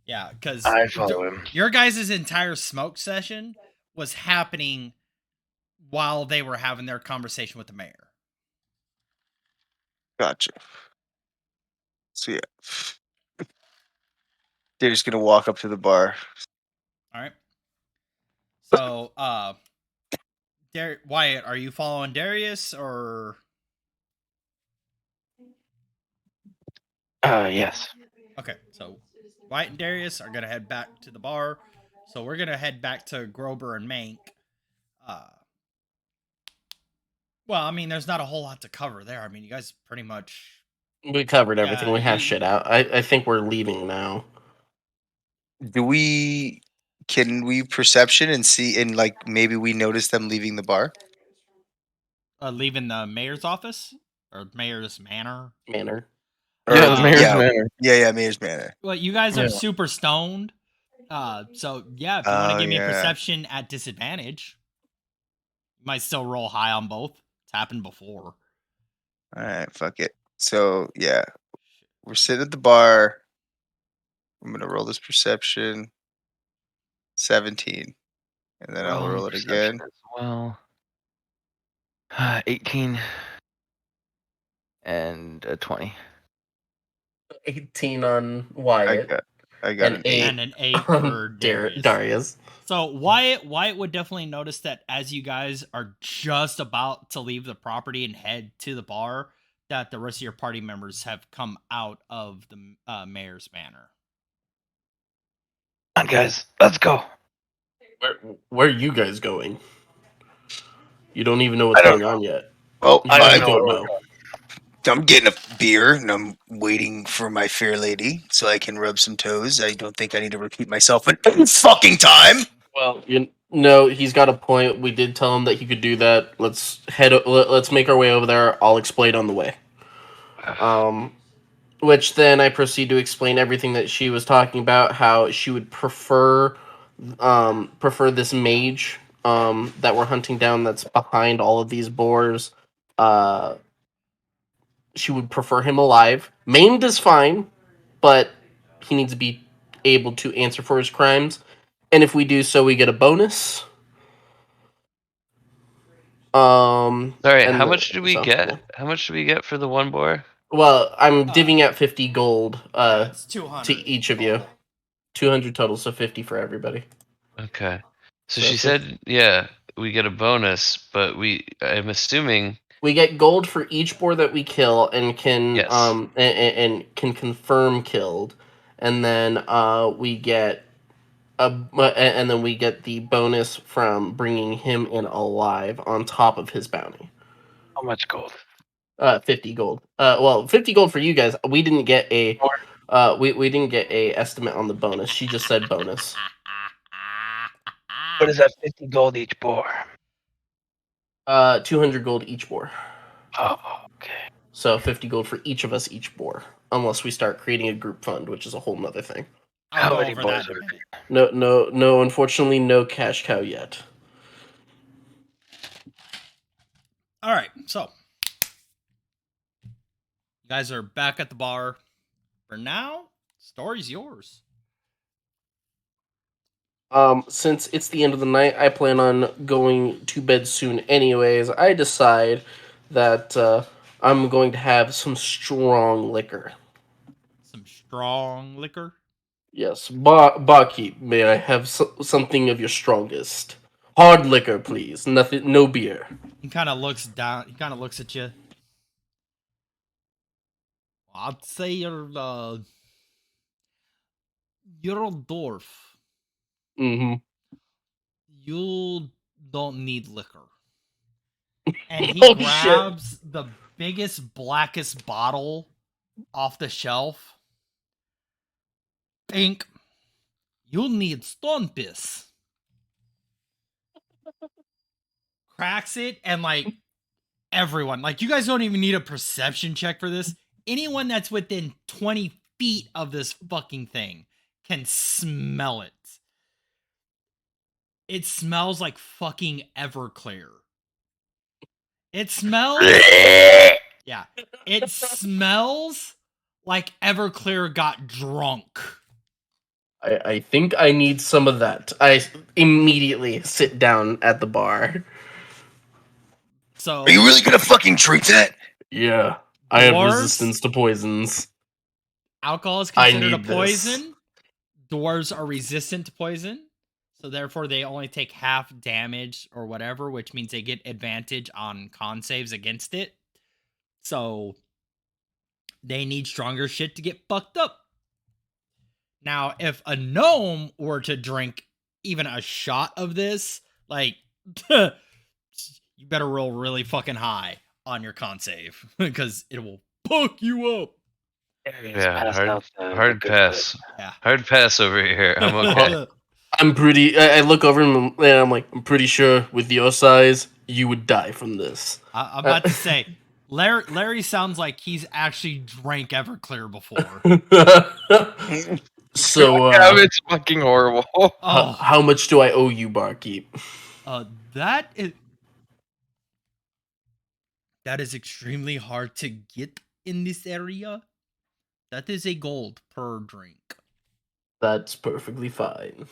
yeah, because I follow him. your guys' entire smoke session was happening while they were having their conversation with the mayor. Gotcha. So yeah, Darius gonna walk up to the bar. All right. So, Wyatt, are you following Darius or? Yes. Okay, so Wyatt and Darius are gonna head back to the bar. So we're gonna head back to Grober and Mank. Well, I mean, there's not a whole lot to cover there. I mean, you guys pretty much. We covered everything. Yeah, We hashed shit out. I think we're leaving now. Can we perception and see and like maybe we notice them leaving the bar? Leaving the mayor's office or mayor's manor. Manor. Yeah, the mayor's yeah, manor. yeah, Mayor's Manor. Well, you guys are Yeah. super stoned. So yeah, if you want to Oh, give me a yeah. perception at disadvantage, you might still roll high on both. It's happened before. All right, fuck it. So yeah, we're sitting at the bar. I'm gonna roll this perception. 17, and then I'll Rolling roll it perception again. as well. 18 and 20. 18 on I Wyatt. got And an 8. And an 8 for Darius. Darius. So Wyatt would definitely notice that as you guys are just about to leave the property and head to the bar, that the rest of your party members have come out of the mayor's manor. Come on, guys. Let's go. Where are you guys going? You don't even know what's I don't going on yet. Well, I I don't know. I'm getting a beer and I'm waiting for my fair lady so I can rub some toes. I don't think I need to repeat myself in fucking time. Well, he's got a point. We did tell him that he could do that. Let's make our way over there. I'll explain on the way. Which then I proceed to explain everything that she was talking about, how she would prefer this mage that we're hunting down that's behind all of these boars. She would prefer him alive. Maimed is fine, but he needs to be able to answer for his crimes. And if we do so, we get a bonus. Sorry, and how much did we so, get? yeah. How much did we get for the one boar? Well, I'm divvying out 50 gold It's 200 to each of you. 200 total, so 50 for everybody. Okay. So So she said, yeah, we get a bonus, but I'm assuming, we get gold for each boar that we kill, and can Yes. and can confirm killed, and then we get and then we get the bonus from bringing him in alive on top of his bounty. How much gold? 50 gold. Well, 50 gold for you guys. We didn't get a we didn't get a estimate on the bonus. She just said bonus. What is that? 50 gold each boar. 200 gold each boar. Oh, okay. So 50 gold for each of us each boar, unless we start creating a group fund, which is a whole nother thing. I'll How go many over boys that in a are minute. No. Unfortunately, no cash cow yet. All right, so you guys are back at the bar. For now, story's yours. Since it's the end of the night, I plan on going to bed soon. Anyways, I decide that I'm going to have some strong liquor. Some strong liquor. Yes, barkeep, may I have something of your strongest? Hard liquor, please. Nothing, no beer. He kind of looks down. He kind of looks at you. I'd say you're a dwarf. Mm-hmm. You don't need liquor. And he Oh, grabs the biggest, blackest bottle off the shelf. Think you'll need stone piss. Cracks it, and like everyone, like you guys don't even need a perception check for this. Anyone that's within 20 feet of this fucking thing can smell it. It smells like fucking Everclear. It smells. Yeah. It smells like Everclear got drunk. I think I need some of that. I immediately sit down at the bar. So Are you really gonna fucking drink that? Yeah, I have Dwarves? resistance to poisons. alcohol is I considered a need this. poison. Dwarves are resistant to poison. So therefore they only take half damage or whatever, which means they get advantage on con saves against it. So they need stronger shit to get fucked up. Now, if a gnome were to drink even a shot of this, like, you better roll really fucking high on your con save because it will fuck you up. Yeah, hard pass. Yeah. Hard pass over here. I'm okay. I'm pretty. I look over him and I'm like, I'm pretty sure with your size, you would die from this. I'm about to say, Larry sounds like he's actually drank Everclear before. So, Yeah, it's fucking horrible. Oh, how much do I owe you, barkeep? that is extremely hard to get in this area. That is a gold per drink. That's perfectly fine.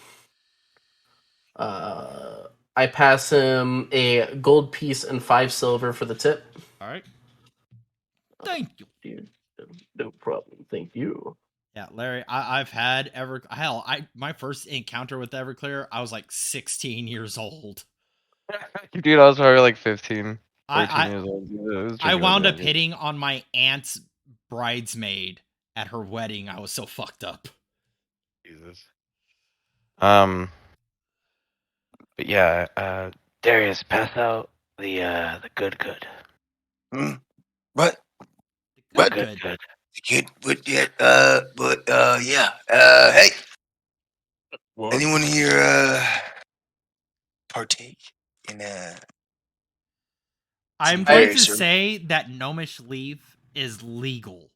I pass him a gold piece and 5 silver for the tip. All right. Thank you. Dude, no problem. Thank you. Yeah, Larry, I've had my first encounter with Everclear, I was like 16 years old. Dude, I was probably like 15, 13 I years old. Yeah, I wound up hitting on my aunt's bridesmaid at her wedding. I was so fucked up. Jesus. But yeah, Darius, pass out the good. What? Good, What? good. Kid, yeah. Hey, What? anyone here partake in I'm Hey, going to sir. say that gnomish leaf is legal.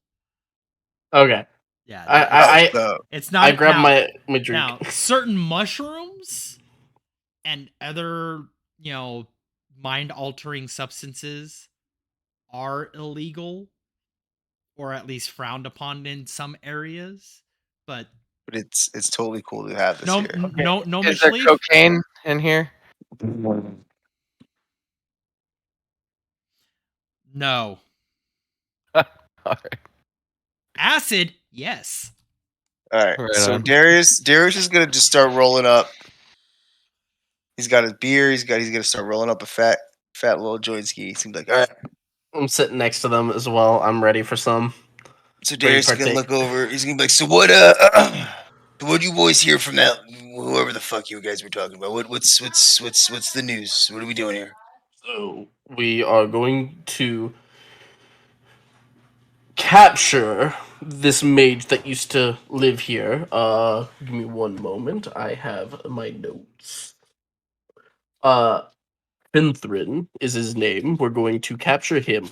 Okay. Yeah, I it's not. I grab now, my drink. Now, certain mushrooms and other, mind-altering substances are illegal, or at least frowned upon in some areas. But it's totally cool to have this no, here. no, Is gnomish there leaf. cocaine in here? No. Alright. Acid, yes. All right. Right So on. Darius is gonna just start rolling up. He's got his beer. He's gonna start rolling up a fat little joint ski. He seems like all right. I'm sitting next to them as well. I'm ready for some. So Ready Darius to is gonna partake. look over. He's gonna be like, so what? What you boys hear from that? Whoever the fuck you guys were talking about. What's the news? What are we doing here? So we are going to capture this mage that used to live here. Give me one moment. I have my notes. Finthrin is his name. We're going to capture him.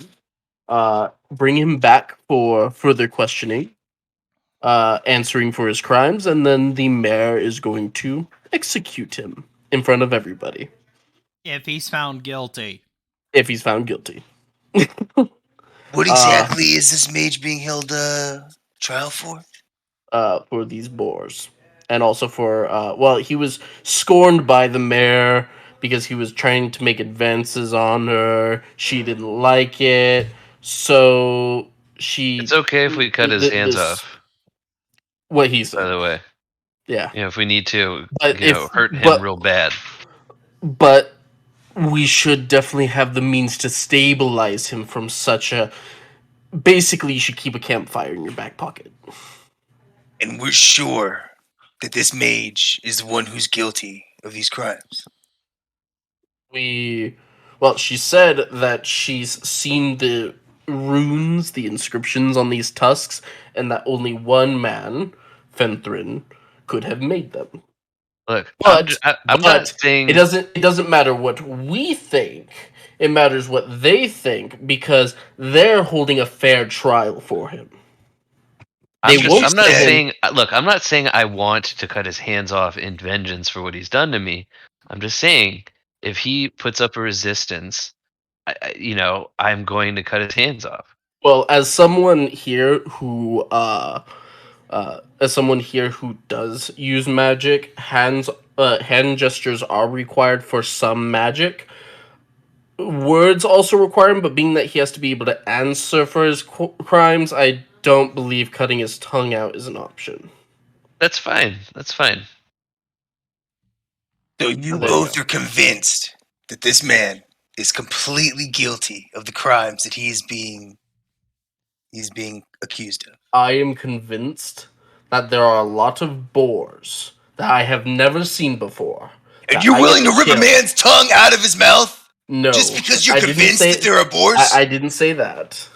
Bring him back for further questioning. Answering for his crimes, and then the mayor is going to execute him in front of everybody If he's found guilty. if he's found guilty. What exactly is this mage being held trial for? For these boars, and also for well, he was scorned by the mayor because he was trying to make advances on her. She didn't like it, so she. It's okay if we cut his hands this, off. What he By said, the way, yeah. if we need to, But hurt him real bad. But we should definitely have the means to stabilize him from such a. Basically, you should keep a campfire in your back pocket. And we're sure that this mage is the one who's guilty of these crimes. Well, she said that she's seen the runes, the inscriptions on these tusks, and that only one man, Fenthrin, could have made them. Look, But I'm not saying it doesn't matter what we think. It matters what they think because they're holding a fair trial for him. I'm not kill him. saying. Look, I'm not saying I want to cut his hands off in vengeance for what he's done to me. I'm just saying if he puts up a resistance, I'm going to cut his hands off. Well, as someone here who does use magic, hand gestures are required for some magic. Words also require him, but being that he has to be able to answer for his crimes, I don't believe cutting his tongue out is an option. That's fine. That's fine. So you There both you are convinced that this man is completely guilty of the crimes that he's being accused of. I am convinced that there are a lot of boars that I have never seen before. And that you're I willing to get rip a kill. man's tongue out of his mouth? No. Just because you're I didn't convinced say- that there are boars? I didn't say that.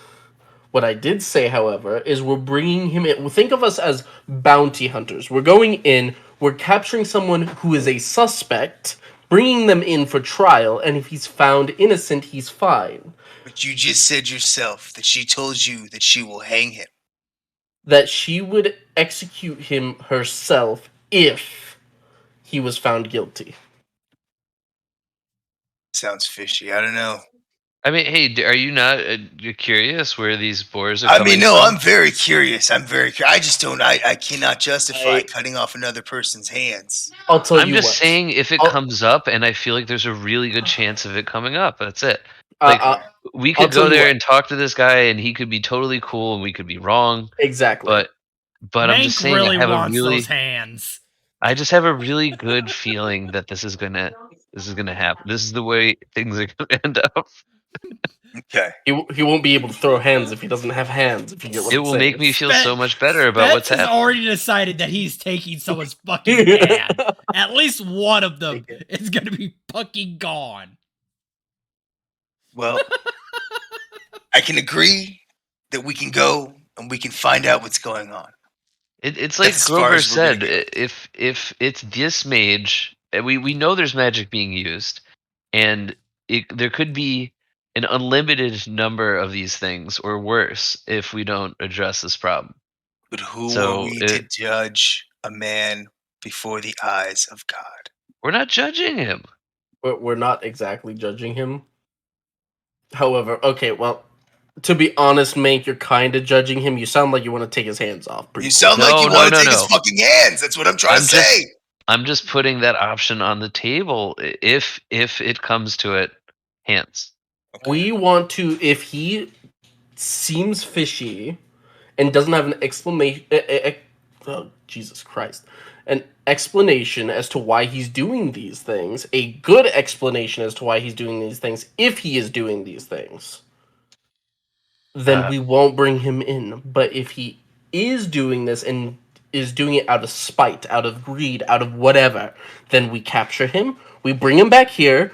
What I did say, however, is we're bringing him in. Think of us as bounty hunters. We're going in, we're capturing someone who is a suspect, bringing them in for trial, and if he's found innocent, he's fine. But you just said yourself that she told you that she will hang him. That she would execute him herself if he was found guilty. Sounds fishy. I don't know. I mean, hey, are you not curious where these boars are coming No, from? I'm very curious. I just don't. I cannot justify I- cutting off another person's hands. I'll tell I'm you just what. saying if it I'll- comes up, and I feel like there's a really good chance of it coming up. That's it. Uh, Like uh, we I'll could tell go you there what. and talk to this guy, and he could be totally cool, and we could be wrong. Exactly. But I'm just Mank saying really I have wants a really, those hands. I just have a really good feeling that this is gonna happen. This is the way things are gonna end up. Okay. He won't be able to throw hands if he doesn't have hands. If you get what It I'm will saying. make me feel so Spence- much better about what's Spence has happening. already decided that he's taking someone's fucking hand. At least one of them is gonna be fucking gone. Well, I can agree that we can go and we can find out what's going on. It's like That's as far Grover as we're gonna said. go. If it's this mage, and we know there's magic being used, and there could be an unlimited number of these things, or worse, if we don't address this problem. But who So are we to judge a man before the eyes of God? we're not judging him. We're not exactly judging him. However, okay, well, to be honest, Mank, you're kind of judging him. You sound like you want to take his hands off. You sound like you No, want to no, take his no. fucking hands. That's what I'm trying I'm to say. I'm just putting that option on the table. If it comes to it, hands. We want to, if he seems fishy and doesn't have an Jesus Christ. An explanation as to why he's doing these things. A good explanation as to why he's doing these things, if he is doing these things. Then we won't bring him in. But if he is doing this and is doing it out of spite, out of greed, out of whatever, then we capture him, we bring him back here.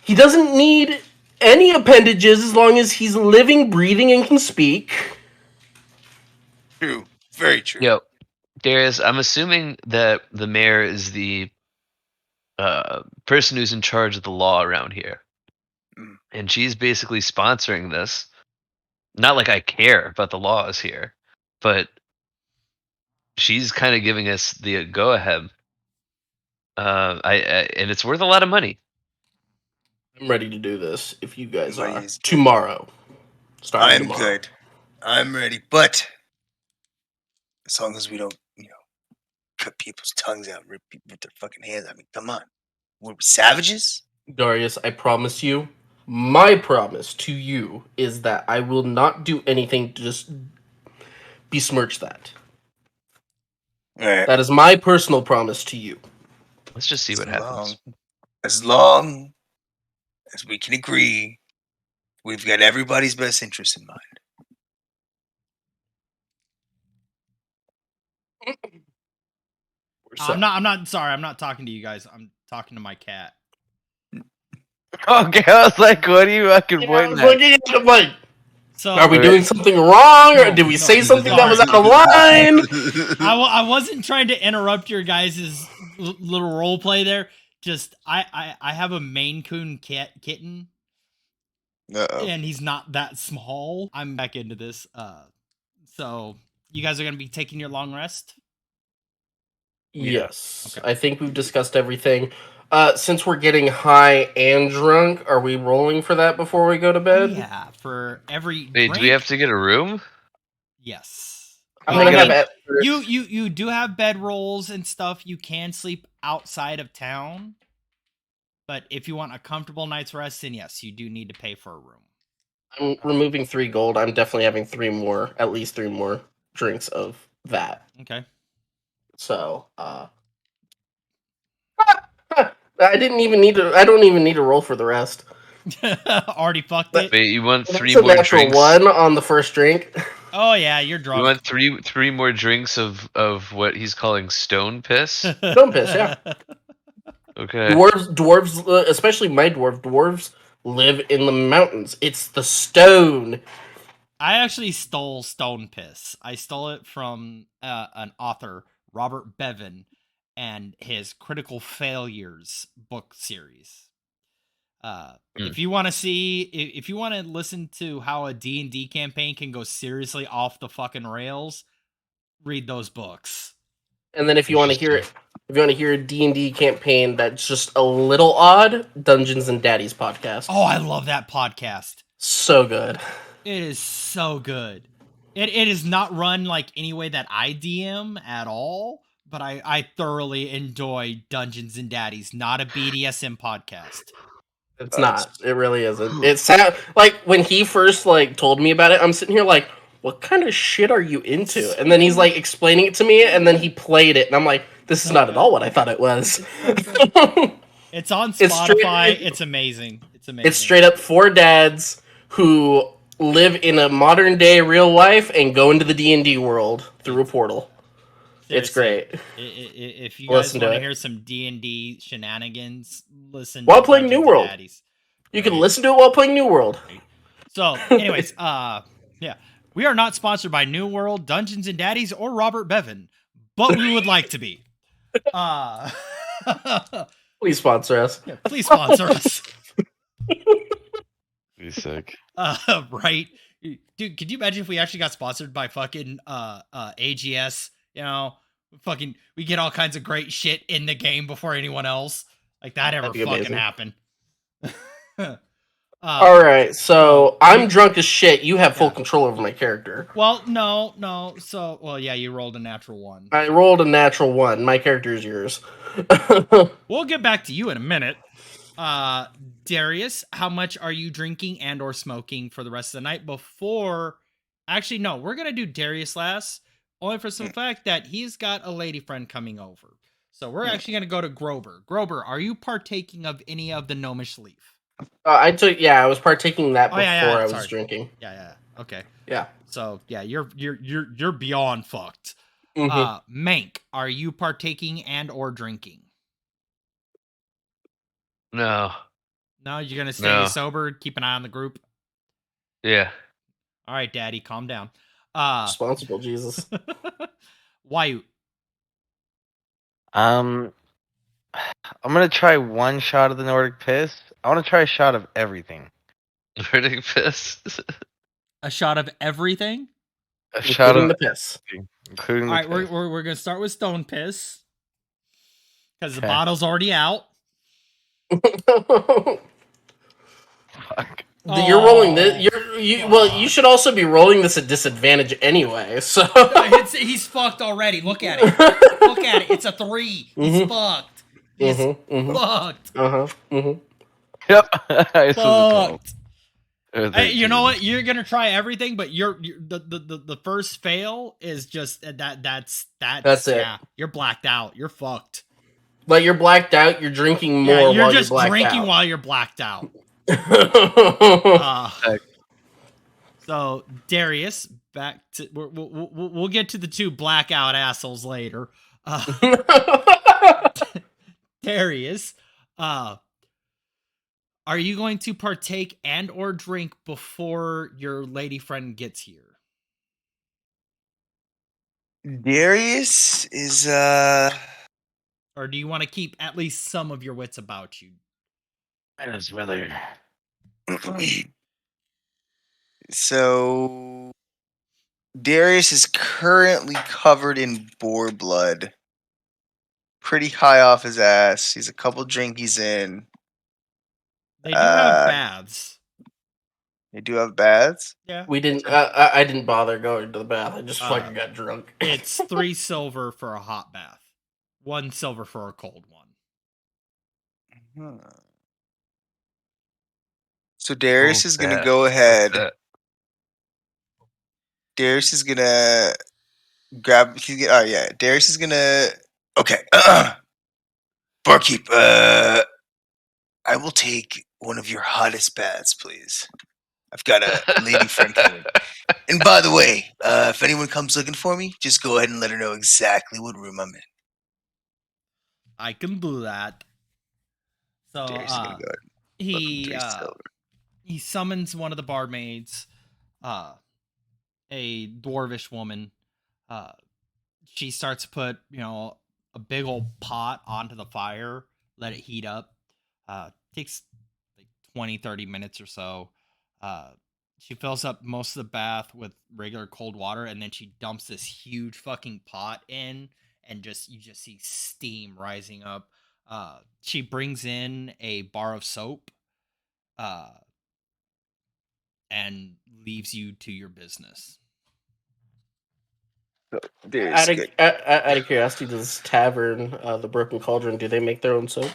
He doesn't need any appendages as long as he's living, breathing, and can speak. True. Very true. Yo, Darius, I'm assuming that the mayor is the person who's in charge of the law around here. Mm. And she's basically sponsoring this. Not like I care about the laws here, but she's kind of giving us the go ahead. And it's worth a lot of money. I'm ready to do this if you guys Money are. is good. Tomorrow. Starting I'm tomorrow. good. I'm ready. But as long as we don't, cut people's tongues out and rip people with their fucking hands. I mean, come on. We're savages? Darius, I promise you, my promise to you is that I will not do anything to just besmirch that. All right. That is my personal promise to you. Let's just see what happens. As long as we can agree, we've got everybody's best interest in mind. We're I'm not sorry. I'm not talking to you guys. I'm talking to my cat. Okay, I was like, what are you fucking pointing at? I'm like, So are we Okay. doing something wrong, or No, did we no, say something sorry. that was out of line? I wasn't trying to interrupt your guys' little role play there. Just I have a Maine Coon kitten, Uh-oh. and he's not that small. I'm back into this. So you guys are gonna be taking your long rest. Yes, Okay. I think we've discussed everything. Since we're getting high and drunk, are we rolling for that before we go to Oh, bed? yeah, for every Wait, drink. do we have to get a room? Yes. I'm Oh, gonna we have gotta- it. You do have bed rolls and stuff. You can sleep outside of town. But if you want a comfortable night's rest, then yes, you do need to pay for a room. I'm removing 3 gold. I'm definitely having 3 more, at least 3 more drinks of that. Okay. So, I didn't even need to. I don't even need to roll for the rest. Already fucked it. Wait, you want That's 3 a more natural drinks? 1 on the first drink. Oh yeah, you're You drunk. want three more drinks of what he's calling stone piss? Don't piss, yeah. Okay. Dwarves, especially my dwarves live in the mountains. It's the stone. I actually stole Stone Piss. I stole it from an author, Robert Bevan, and his Critical Failures book series. If you want to see, if you want to listen to how a D&D campaign can go seriously off the fucking rails, read those books. And then if you want to hear a D&D campaign that's just a little odd, Dungeons and Daddies podcast. Oh, I love that podcast. So good. It is so good. It is not run like any way that I DM at all, but I thoroughly enjoy Dungeons and Daddies, not a BDSM podcast. It's not. It really isn't. It sound like when he first told me about it, I'm sitting here like, what kind of shit are you into? And then he's like explaining it to me, and then he played it, and I'm like, this is not at all what I thought it was. It's on It's Spotify. straight- It's amazing. It's amazing. It's straight up 4 dads who live in a modern day real life and go into the D&D world through a portal. It's Seriously. great. If you guys Listen to want to it. hear some D&D shenanigans, listen While to playing Dungeons New World. and Daddies. You can Right. listen to it while playing New World. So, anyways, yeah, we are not sponsored by New World, Dungeons and Daddies, or Robert Bevan, but we would like to be. Please sponsor us. Yeah, please sponsor us. Be sick. Right, dude? Could you imagine if we actually got sponsored by fucking AGS? You know, fucking, we get all kinds of great shit in the game before anyone else. Like that ever That'd be fucking amazing. happen. All right, so I'm drunk as shit. You have full control over my character. Well, no. So, well, yeah, you rolled a natural 1. I rolled a natural 1. My character is yours. We'll get back to you in a minute. Darius, how much are you drinking and or smoking for the rest of the night before... Actually, no, we're going to do Darius last, Only for some fact that he's got a lady friend coming over. So we're actually going to go to Grober. Grober, are you partaking of any of the gnomish leaf? I was partaking that Oh, before I was sorry. drinking. Yeah. Okay. Yeah. So yeah, you're beyond fucked. Mm-hmm. Mank, are you partaking and or drinking? No. No, you're gonna stay No. sober, keep an eye on the group. Yeah. All right, Daddy, calm down. Responsible Jesus. Why? I'm gonna try one shot of the Nordic Piss. I want to try a shot of everything. Pretty pissed. A shot of everything? A shot Including of the piss. including All the right, piss. we're gonna start with stone piss because the Okay. bottle's already out. Fuck. You're rolling this. Oh, Well, you should also be rolling this at disadvantage anyway. So he's fucked already. Look at it. Look at it. It's a 3. He's fucked. He's fucked. Yep. This was a 12. Fucked. Or Hey, you know 13. what? You're gonna try everything, but the first fail is just that's That's it. Yeah, you're blacked out. You're fucked. But you're blacked out. You're drinking more Yeah, you're while just you're blacked drinking out. while you're blacked out. Heck. So Darius, back to we'll get to the two blackout assholes later. Darius, are you going to partake and or drink before your lady friend gets here? Darius is Or do you want to keep at least some of your wits about you? That is really. so Darius is currently covered in boar blood. Pretty high off his ass. He's a couple drinkies in. They do have baths. They do have baths. Yeah. We didn't. I didn't bother going to the bath. I just fucking got drunk. It's 3 silver for a hot bath. 1 silver for a cold one. So Darius Oh, is gonna Beth. go ahead. What's that? Darius is gonna grab. Darius is gonna. Okay. Barkeep. I will take one of your hottest baths, please. I've got a lady friend coming. And by the way, if anyone comes looking for me, just go ahead and let her know exactly what room I'm in. I can do that. So Darius is gonna go ahead. he 3 silver. he summons one of the barmaids, a dwarvish woman. She starts to put, a big old pot onto the fire, let it heat up. Takes like 20-30 minutes or so. She fills up most of the bath with regular cold water, and then she dumps this huge fucking pot in, and you just see steam rising up. She brings in a bar of soap, and leaves you to your business. Darius is good. Out of curiosity, does tavern, the Broken Cauldron, do they make their own soap?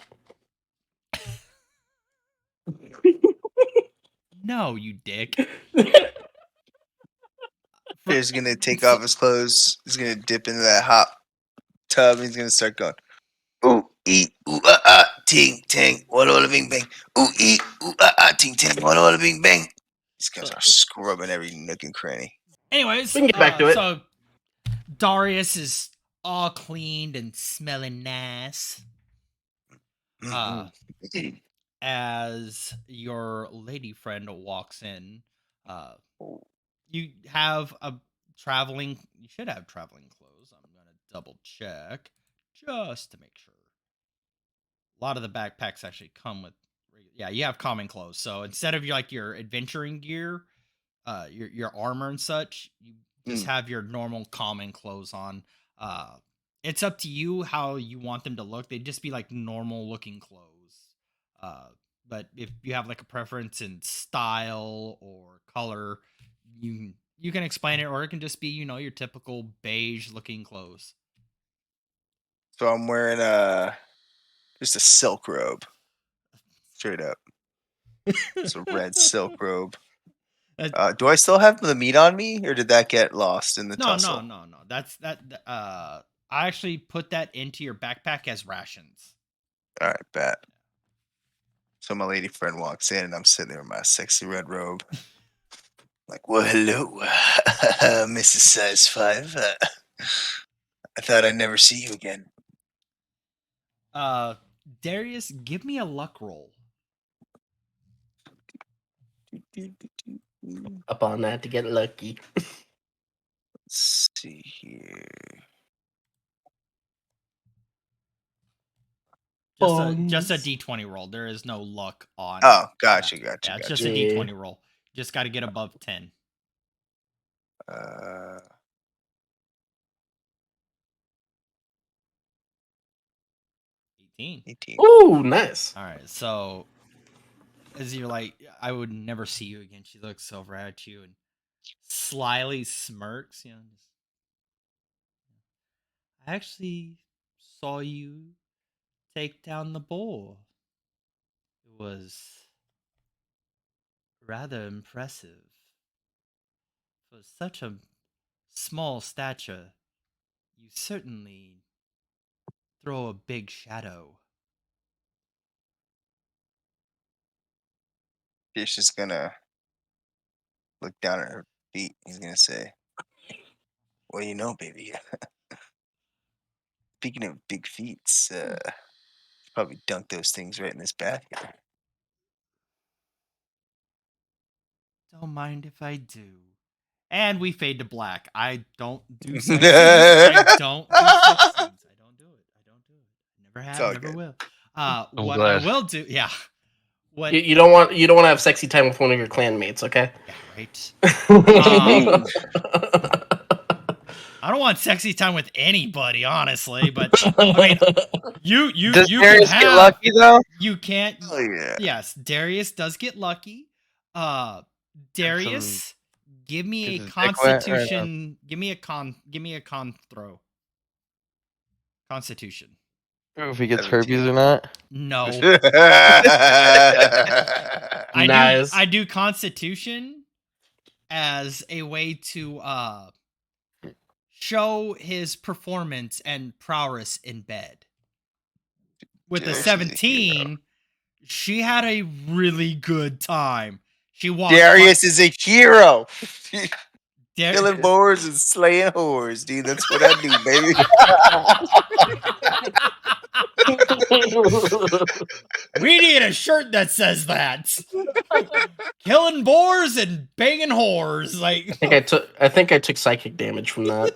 No, you dick. Darius is gonna take off his clothes. He's gonna dip into that hot tub, and he's gonna start going. Ooh, ee, ooh, ting, tang, walla, walla, bing, bang. Ooh, ee, ooh, ting, tang, walla, walla, bing, bang. These guys are scrubbing every nook and cranny. We Anyways, can get back to it. So Darius is all cleaned and smelling nice. As your lady friend walks in, you have you should have traveling clothes. I'm gonna double check just to make sure. A lot of the backpacks actually come with, you have common clothes. So instead of your adventuring gear, your armor and such, you just have your normal common clothes on. It's up to you how you want them to look. They'd just be like normal looking clothes. But if you have like a preference in style or color, you can explain it, or it can just be, your typical beige looking clothes. So I'm wearing just a silk robe. Straight up. It's a red silk robe. Do I still have the meat on me, or did that get lost in the No, tussle? no. That's that. I actually put that into your backpack as rations. All right, bet. So my lady friend walks in, and I'm sitting there in my sexy red robe. Like, well, hello, Mrs. Size 5. I thought I'd never see you again. Darius, give me a luck roll. Up on that to get lucky. Let's see here. Just a d20 roll. There is no luck on. Oh, gotcha. Yeah, it's Gotcha. just a d20 roll. Just got to get above 10. 18. 18. Ooh, nice. All right, so as you're like, I would never see you again. She looks over at you and slyly smirks. You know, I actually saw you take down the boar. It was rather impressive. For such a small stature, you certainly throw a big shadow. She's just gonna look down at her feet. He's gonna say, well, you know, baby. Speaking of big feats, probably dunk those things right in this bath here. Don't mind if I do. And we fade to black. I don't do sex scenes. I don't do sex scenes. I don't do it. Never It's have, all never good. will. I'm What glad. I will do, yeah. What? You don't want to have sexy time with one of your clanmates, okay? Yeah, right. I don't want sexy time with anybody, honestly. But I mean, you Does can Darius get have. lucky though? You can't. Oh yeah. Yes, Darius does get lucky. Darius, give me a Is his dick wet or no? constitution. Give me a con throw. Constitution. If he gets 17. herpes or not? No. Nice. I do constitution as a way to show his performance and prowess in bed. With Darius a is a 17, she had a really good time. She walked. Darius is a hero. Dar- Killing boars and slaying whores, dude. That's what I do, baby. We need a shirt that says that. Killing boars and banging whores. Like, I think I took psychic damage from that.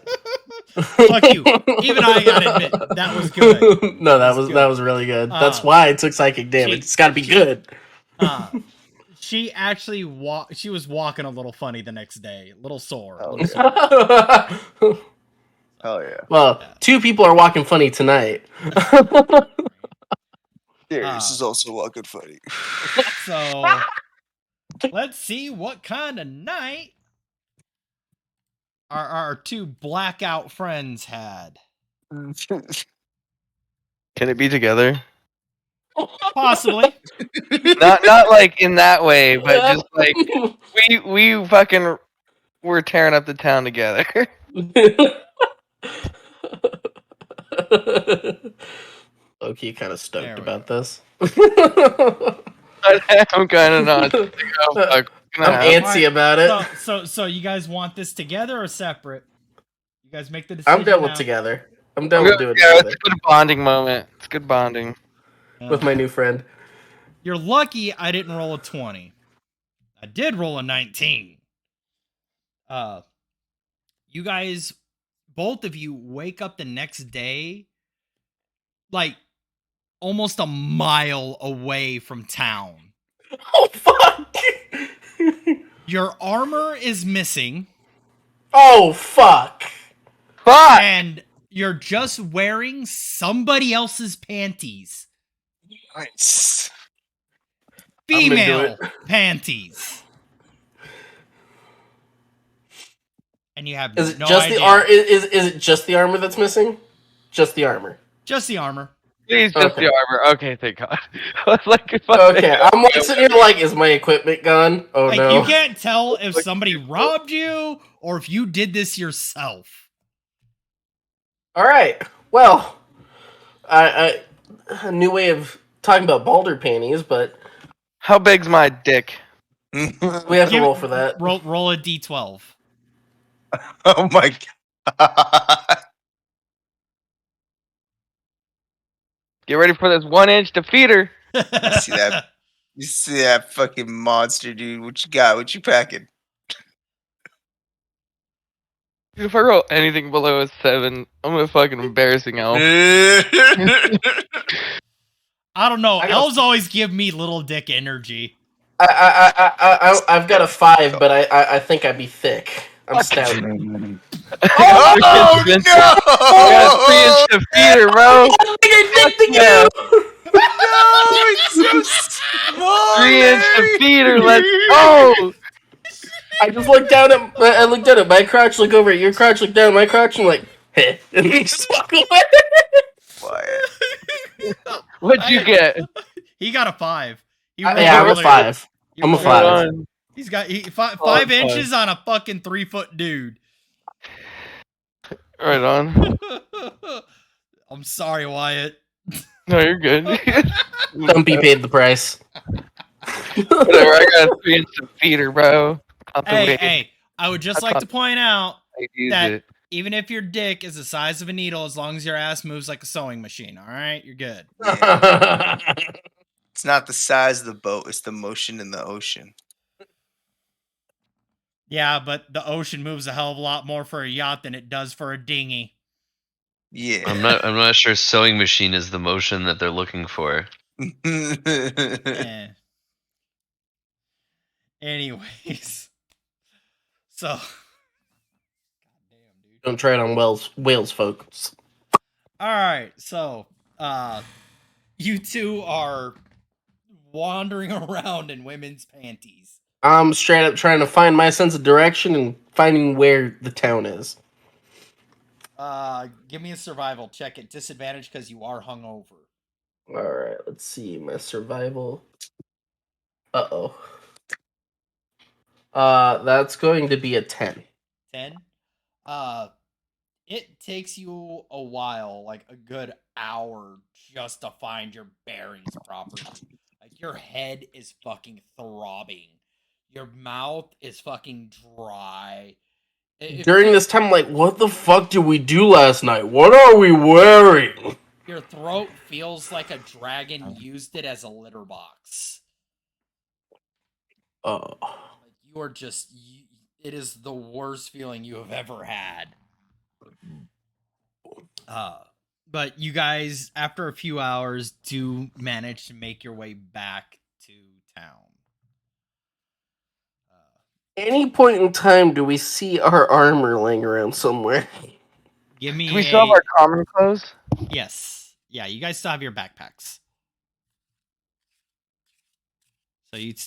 fuck you. Even I gotta admit that was good. No, that was was really good. That's Uh, why I took psychic damage. It's got to be good. She actually she was walking a little funny the next day, a little sore. Oh, little yeah. sore. Oh yeah. Well, Yeah. 2 people are walking funny tonight. Darius is also walking funny. So let's see what kind of night our 2 blackout friends had. Can it be together? Possibly. not like in that way, but just like we fucking were tearing up the town together. Low-key kind of There stoked we about go. this. I'm kind of not. Oh, fuck. I'm antsy about it. So you guys want this together or separate? You guys make the decision. I'm done with now. together. I'm done with doing it Yeah, it's together a good bonding moment. It's good bonding. with my new friend. You're lucky I didn't roll a 20. I did roll a 19. You guys, both of you wake up the next day like almost a mile away from town. Oh fuck! Your armor is missing Oh fuck! Fuck! and you're just wearing somebody else's panties. Nice. I'm gonna do Female it. panties. And you have Is it no just idea. the is it just the armor that's missing? Just the armor. Just the armor. Please, just Okay. the armor. Okay, thank God. I was like, if I Okay, I'm like sitting here like, is my equipment gone? Oh Like, no. you can't tell if somebody robbed you or if you did this yourself. All right. Well, I a new way of talking about balder panties, but How big's my dick? we have to roll for that. Roll a d12. Oh my god. Get ready for this 1-inch defeater. You see that? You see that fucking monster, dude? What you got? What you packing? Dude, if I roll anything below a 7, I'm a fucking embarrassing elf. I don't know. I got- Elves always give me little dick energy. I've got a 5, but I think I'd be thick. I'm stout. Oh I no! got a 3-inch defeater, bro. I'm bigger dick than Yeah. you. No, it's so small. 3-inch Larry! defeater, let's go. I just looked down at my crotch, look over at your crotch, look down at my crotch, and I'm like, hey, and we just walk away. Quiet. What'd you get? He got a 5. He Yeah, rolled I'm a really- 5. he I'm a rolled- 5. Right on. He's got 5 Oh, inches on a fucking 3-foot dude. Right on. I'm sorry, Wyatt. No, you're good. Dumpy paid the price. Whatever, I got a 3-inch defeater, bro. Hey, I would just like to point out I use that it. even if your dick is the size of a needle, as long as your ass moves like a sewing machine, all right, you're good. It's not the size of the boat; it's the motion in the ocean. Yeah, but the ocean moves a hell of a lot more for a yacht than it does for a dinghy. Yeah. I'm not sure sewing machine is the motion that they're looking for. Eh. Anyways, so goddamn, dude. Don't try it on whales, folks. All right, so you two are wandering around in women's panties. I'm straight up trying to find my sense of direction and finding where the town is. Give me a survival check at disadvantage because you are hungover. All right, let's see my survival. Uh-oh. That's going to be a 10. 10. It takes you a while, like a good hour, just to find your bearings properly. Like, your head is fucking throbbing. Your mouth is fucking dry. During this time, I'm like, what the fuck did we do last night? What are we wearing? Your throat feels like a dragon used it as a litter box. Oh. Like, you are just... it is the worst feeling you have ever had. But you guys, after a few hours, do manage to make your way back to town. Any point in time do we see our armor laying around somewhere? Give me Do we still have our common clothes? Yes. Yeah, you guys still have your backpacks. So you'd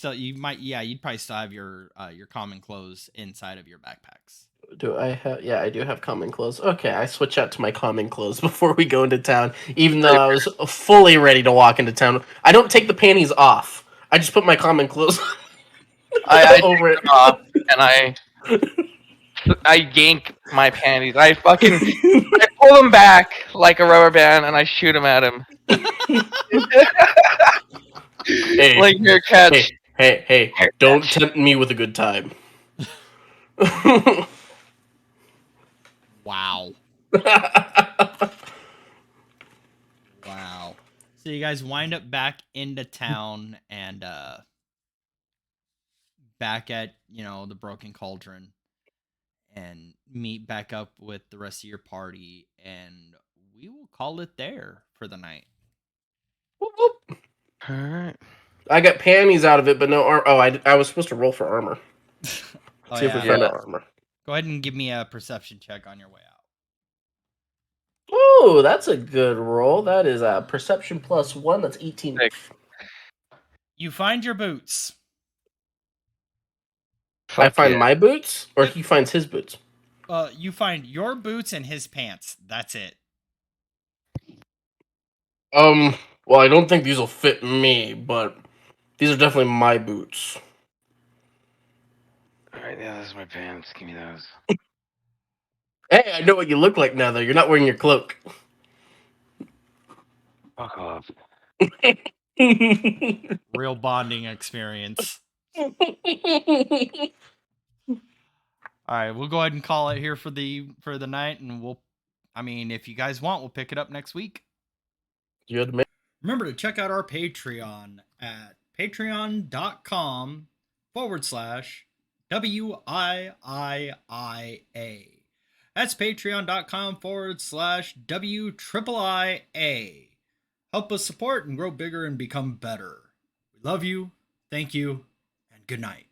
probably still have your common clothes inside of your backpacks. Do I have? Yeah, I do have common clothes. Okay, I switch out to my common clothes before we go into town, even though I was fully ready to walk into town. I don't take the panties off. I just put my common clothes I over it. take them off and I yank my panties. I pull them back like a rubber band and I shoot them at him. Hey, Like your catch. hey! Don't tempt me with a good time. Wow. Wow. So you guys wind up back into town and back at, the Broken Cauldron and meet back up with the rest of your party, and we will call it there for the night. Alright. I got panties out of it, but no armor. Oh, I was supposed to roll for armor. Oh, See if we yeah. find our armor. Go ahead and give me a perception check on your way out. Oh, that's a good roll. That is a perception +1. That's 18. Sick. You find your boots. I find yeah. my boots, or he finds his boots. You find your boots and his pants. That's it. Well, I don't think these will fit me, but these are definitely my boots. Alright, yeah, those are my pants. Give me those. Hey, I know what you look like now, though. You're not wearing your cloak. Fuck off. Real bonding experience. All right, we'll go ahead and call it here for the night, and if you guys want, we'll pick it up next week. You had to make. Remember to check out our Patreon at patreon.com/WIIIA. That's patreon.com/WIIIA. Help us support and grow bigger and become better. We love you, thank you, and good night.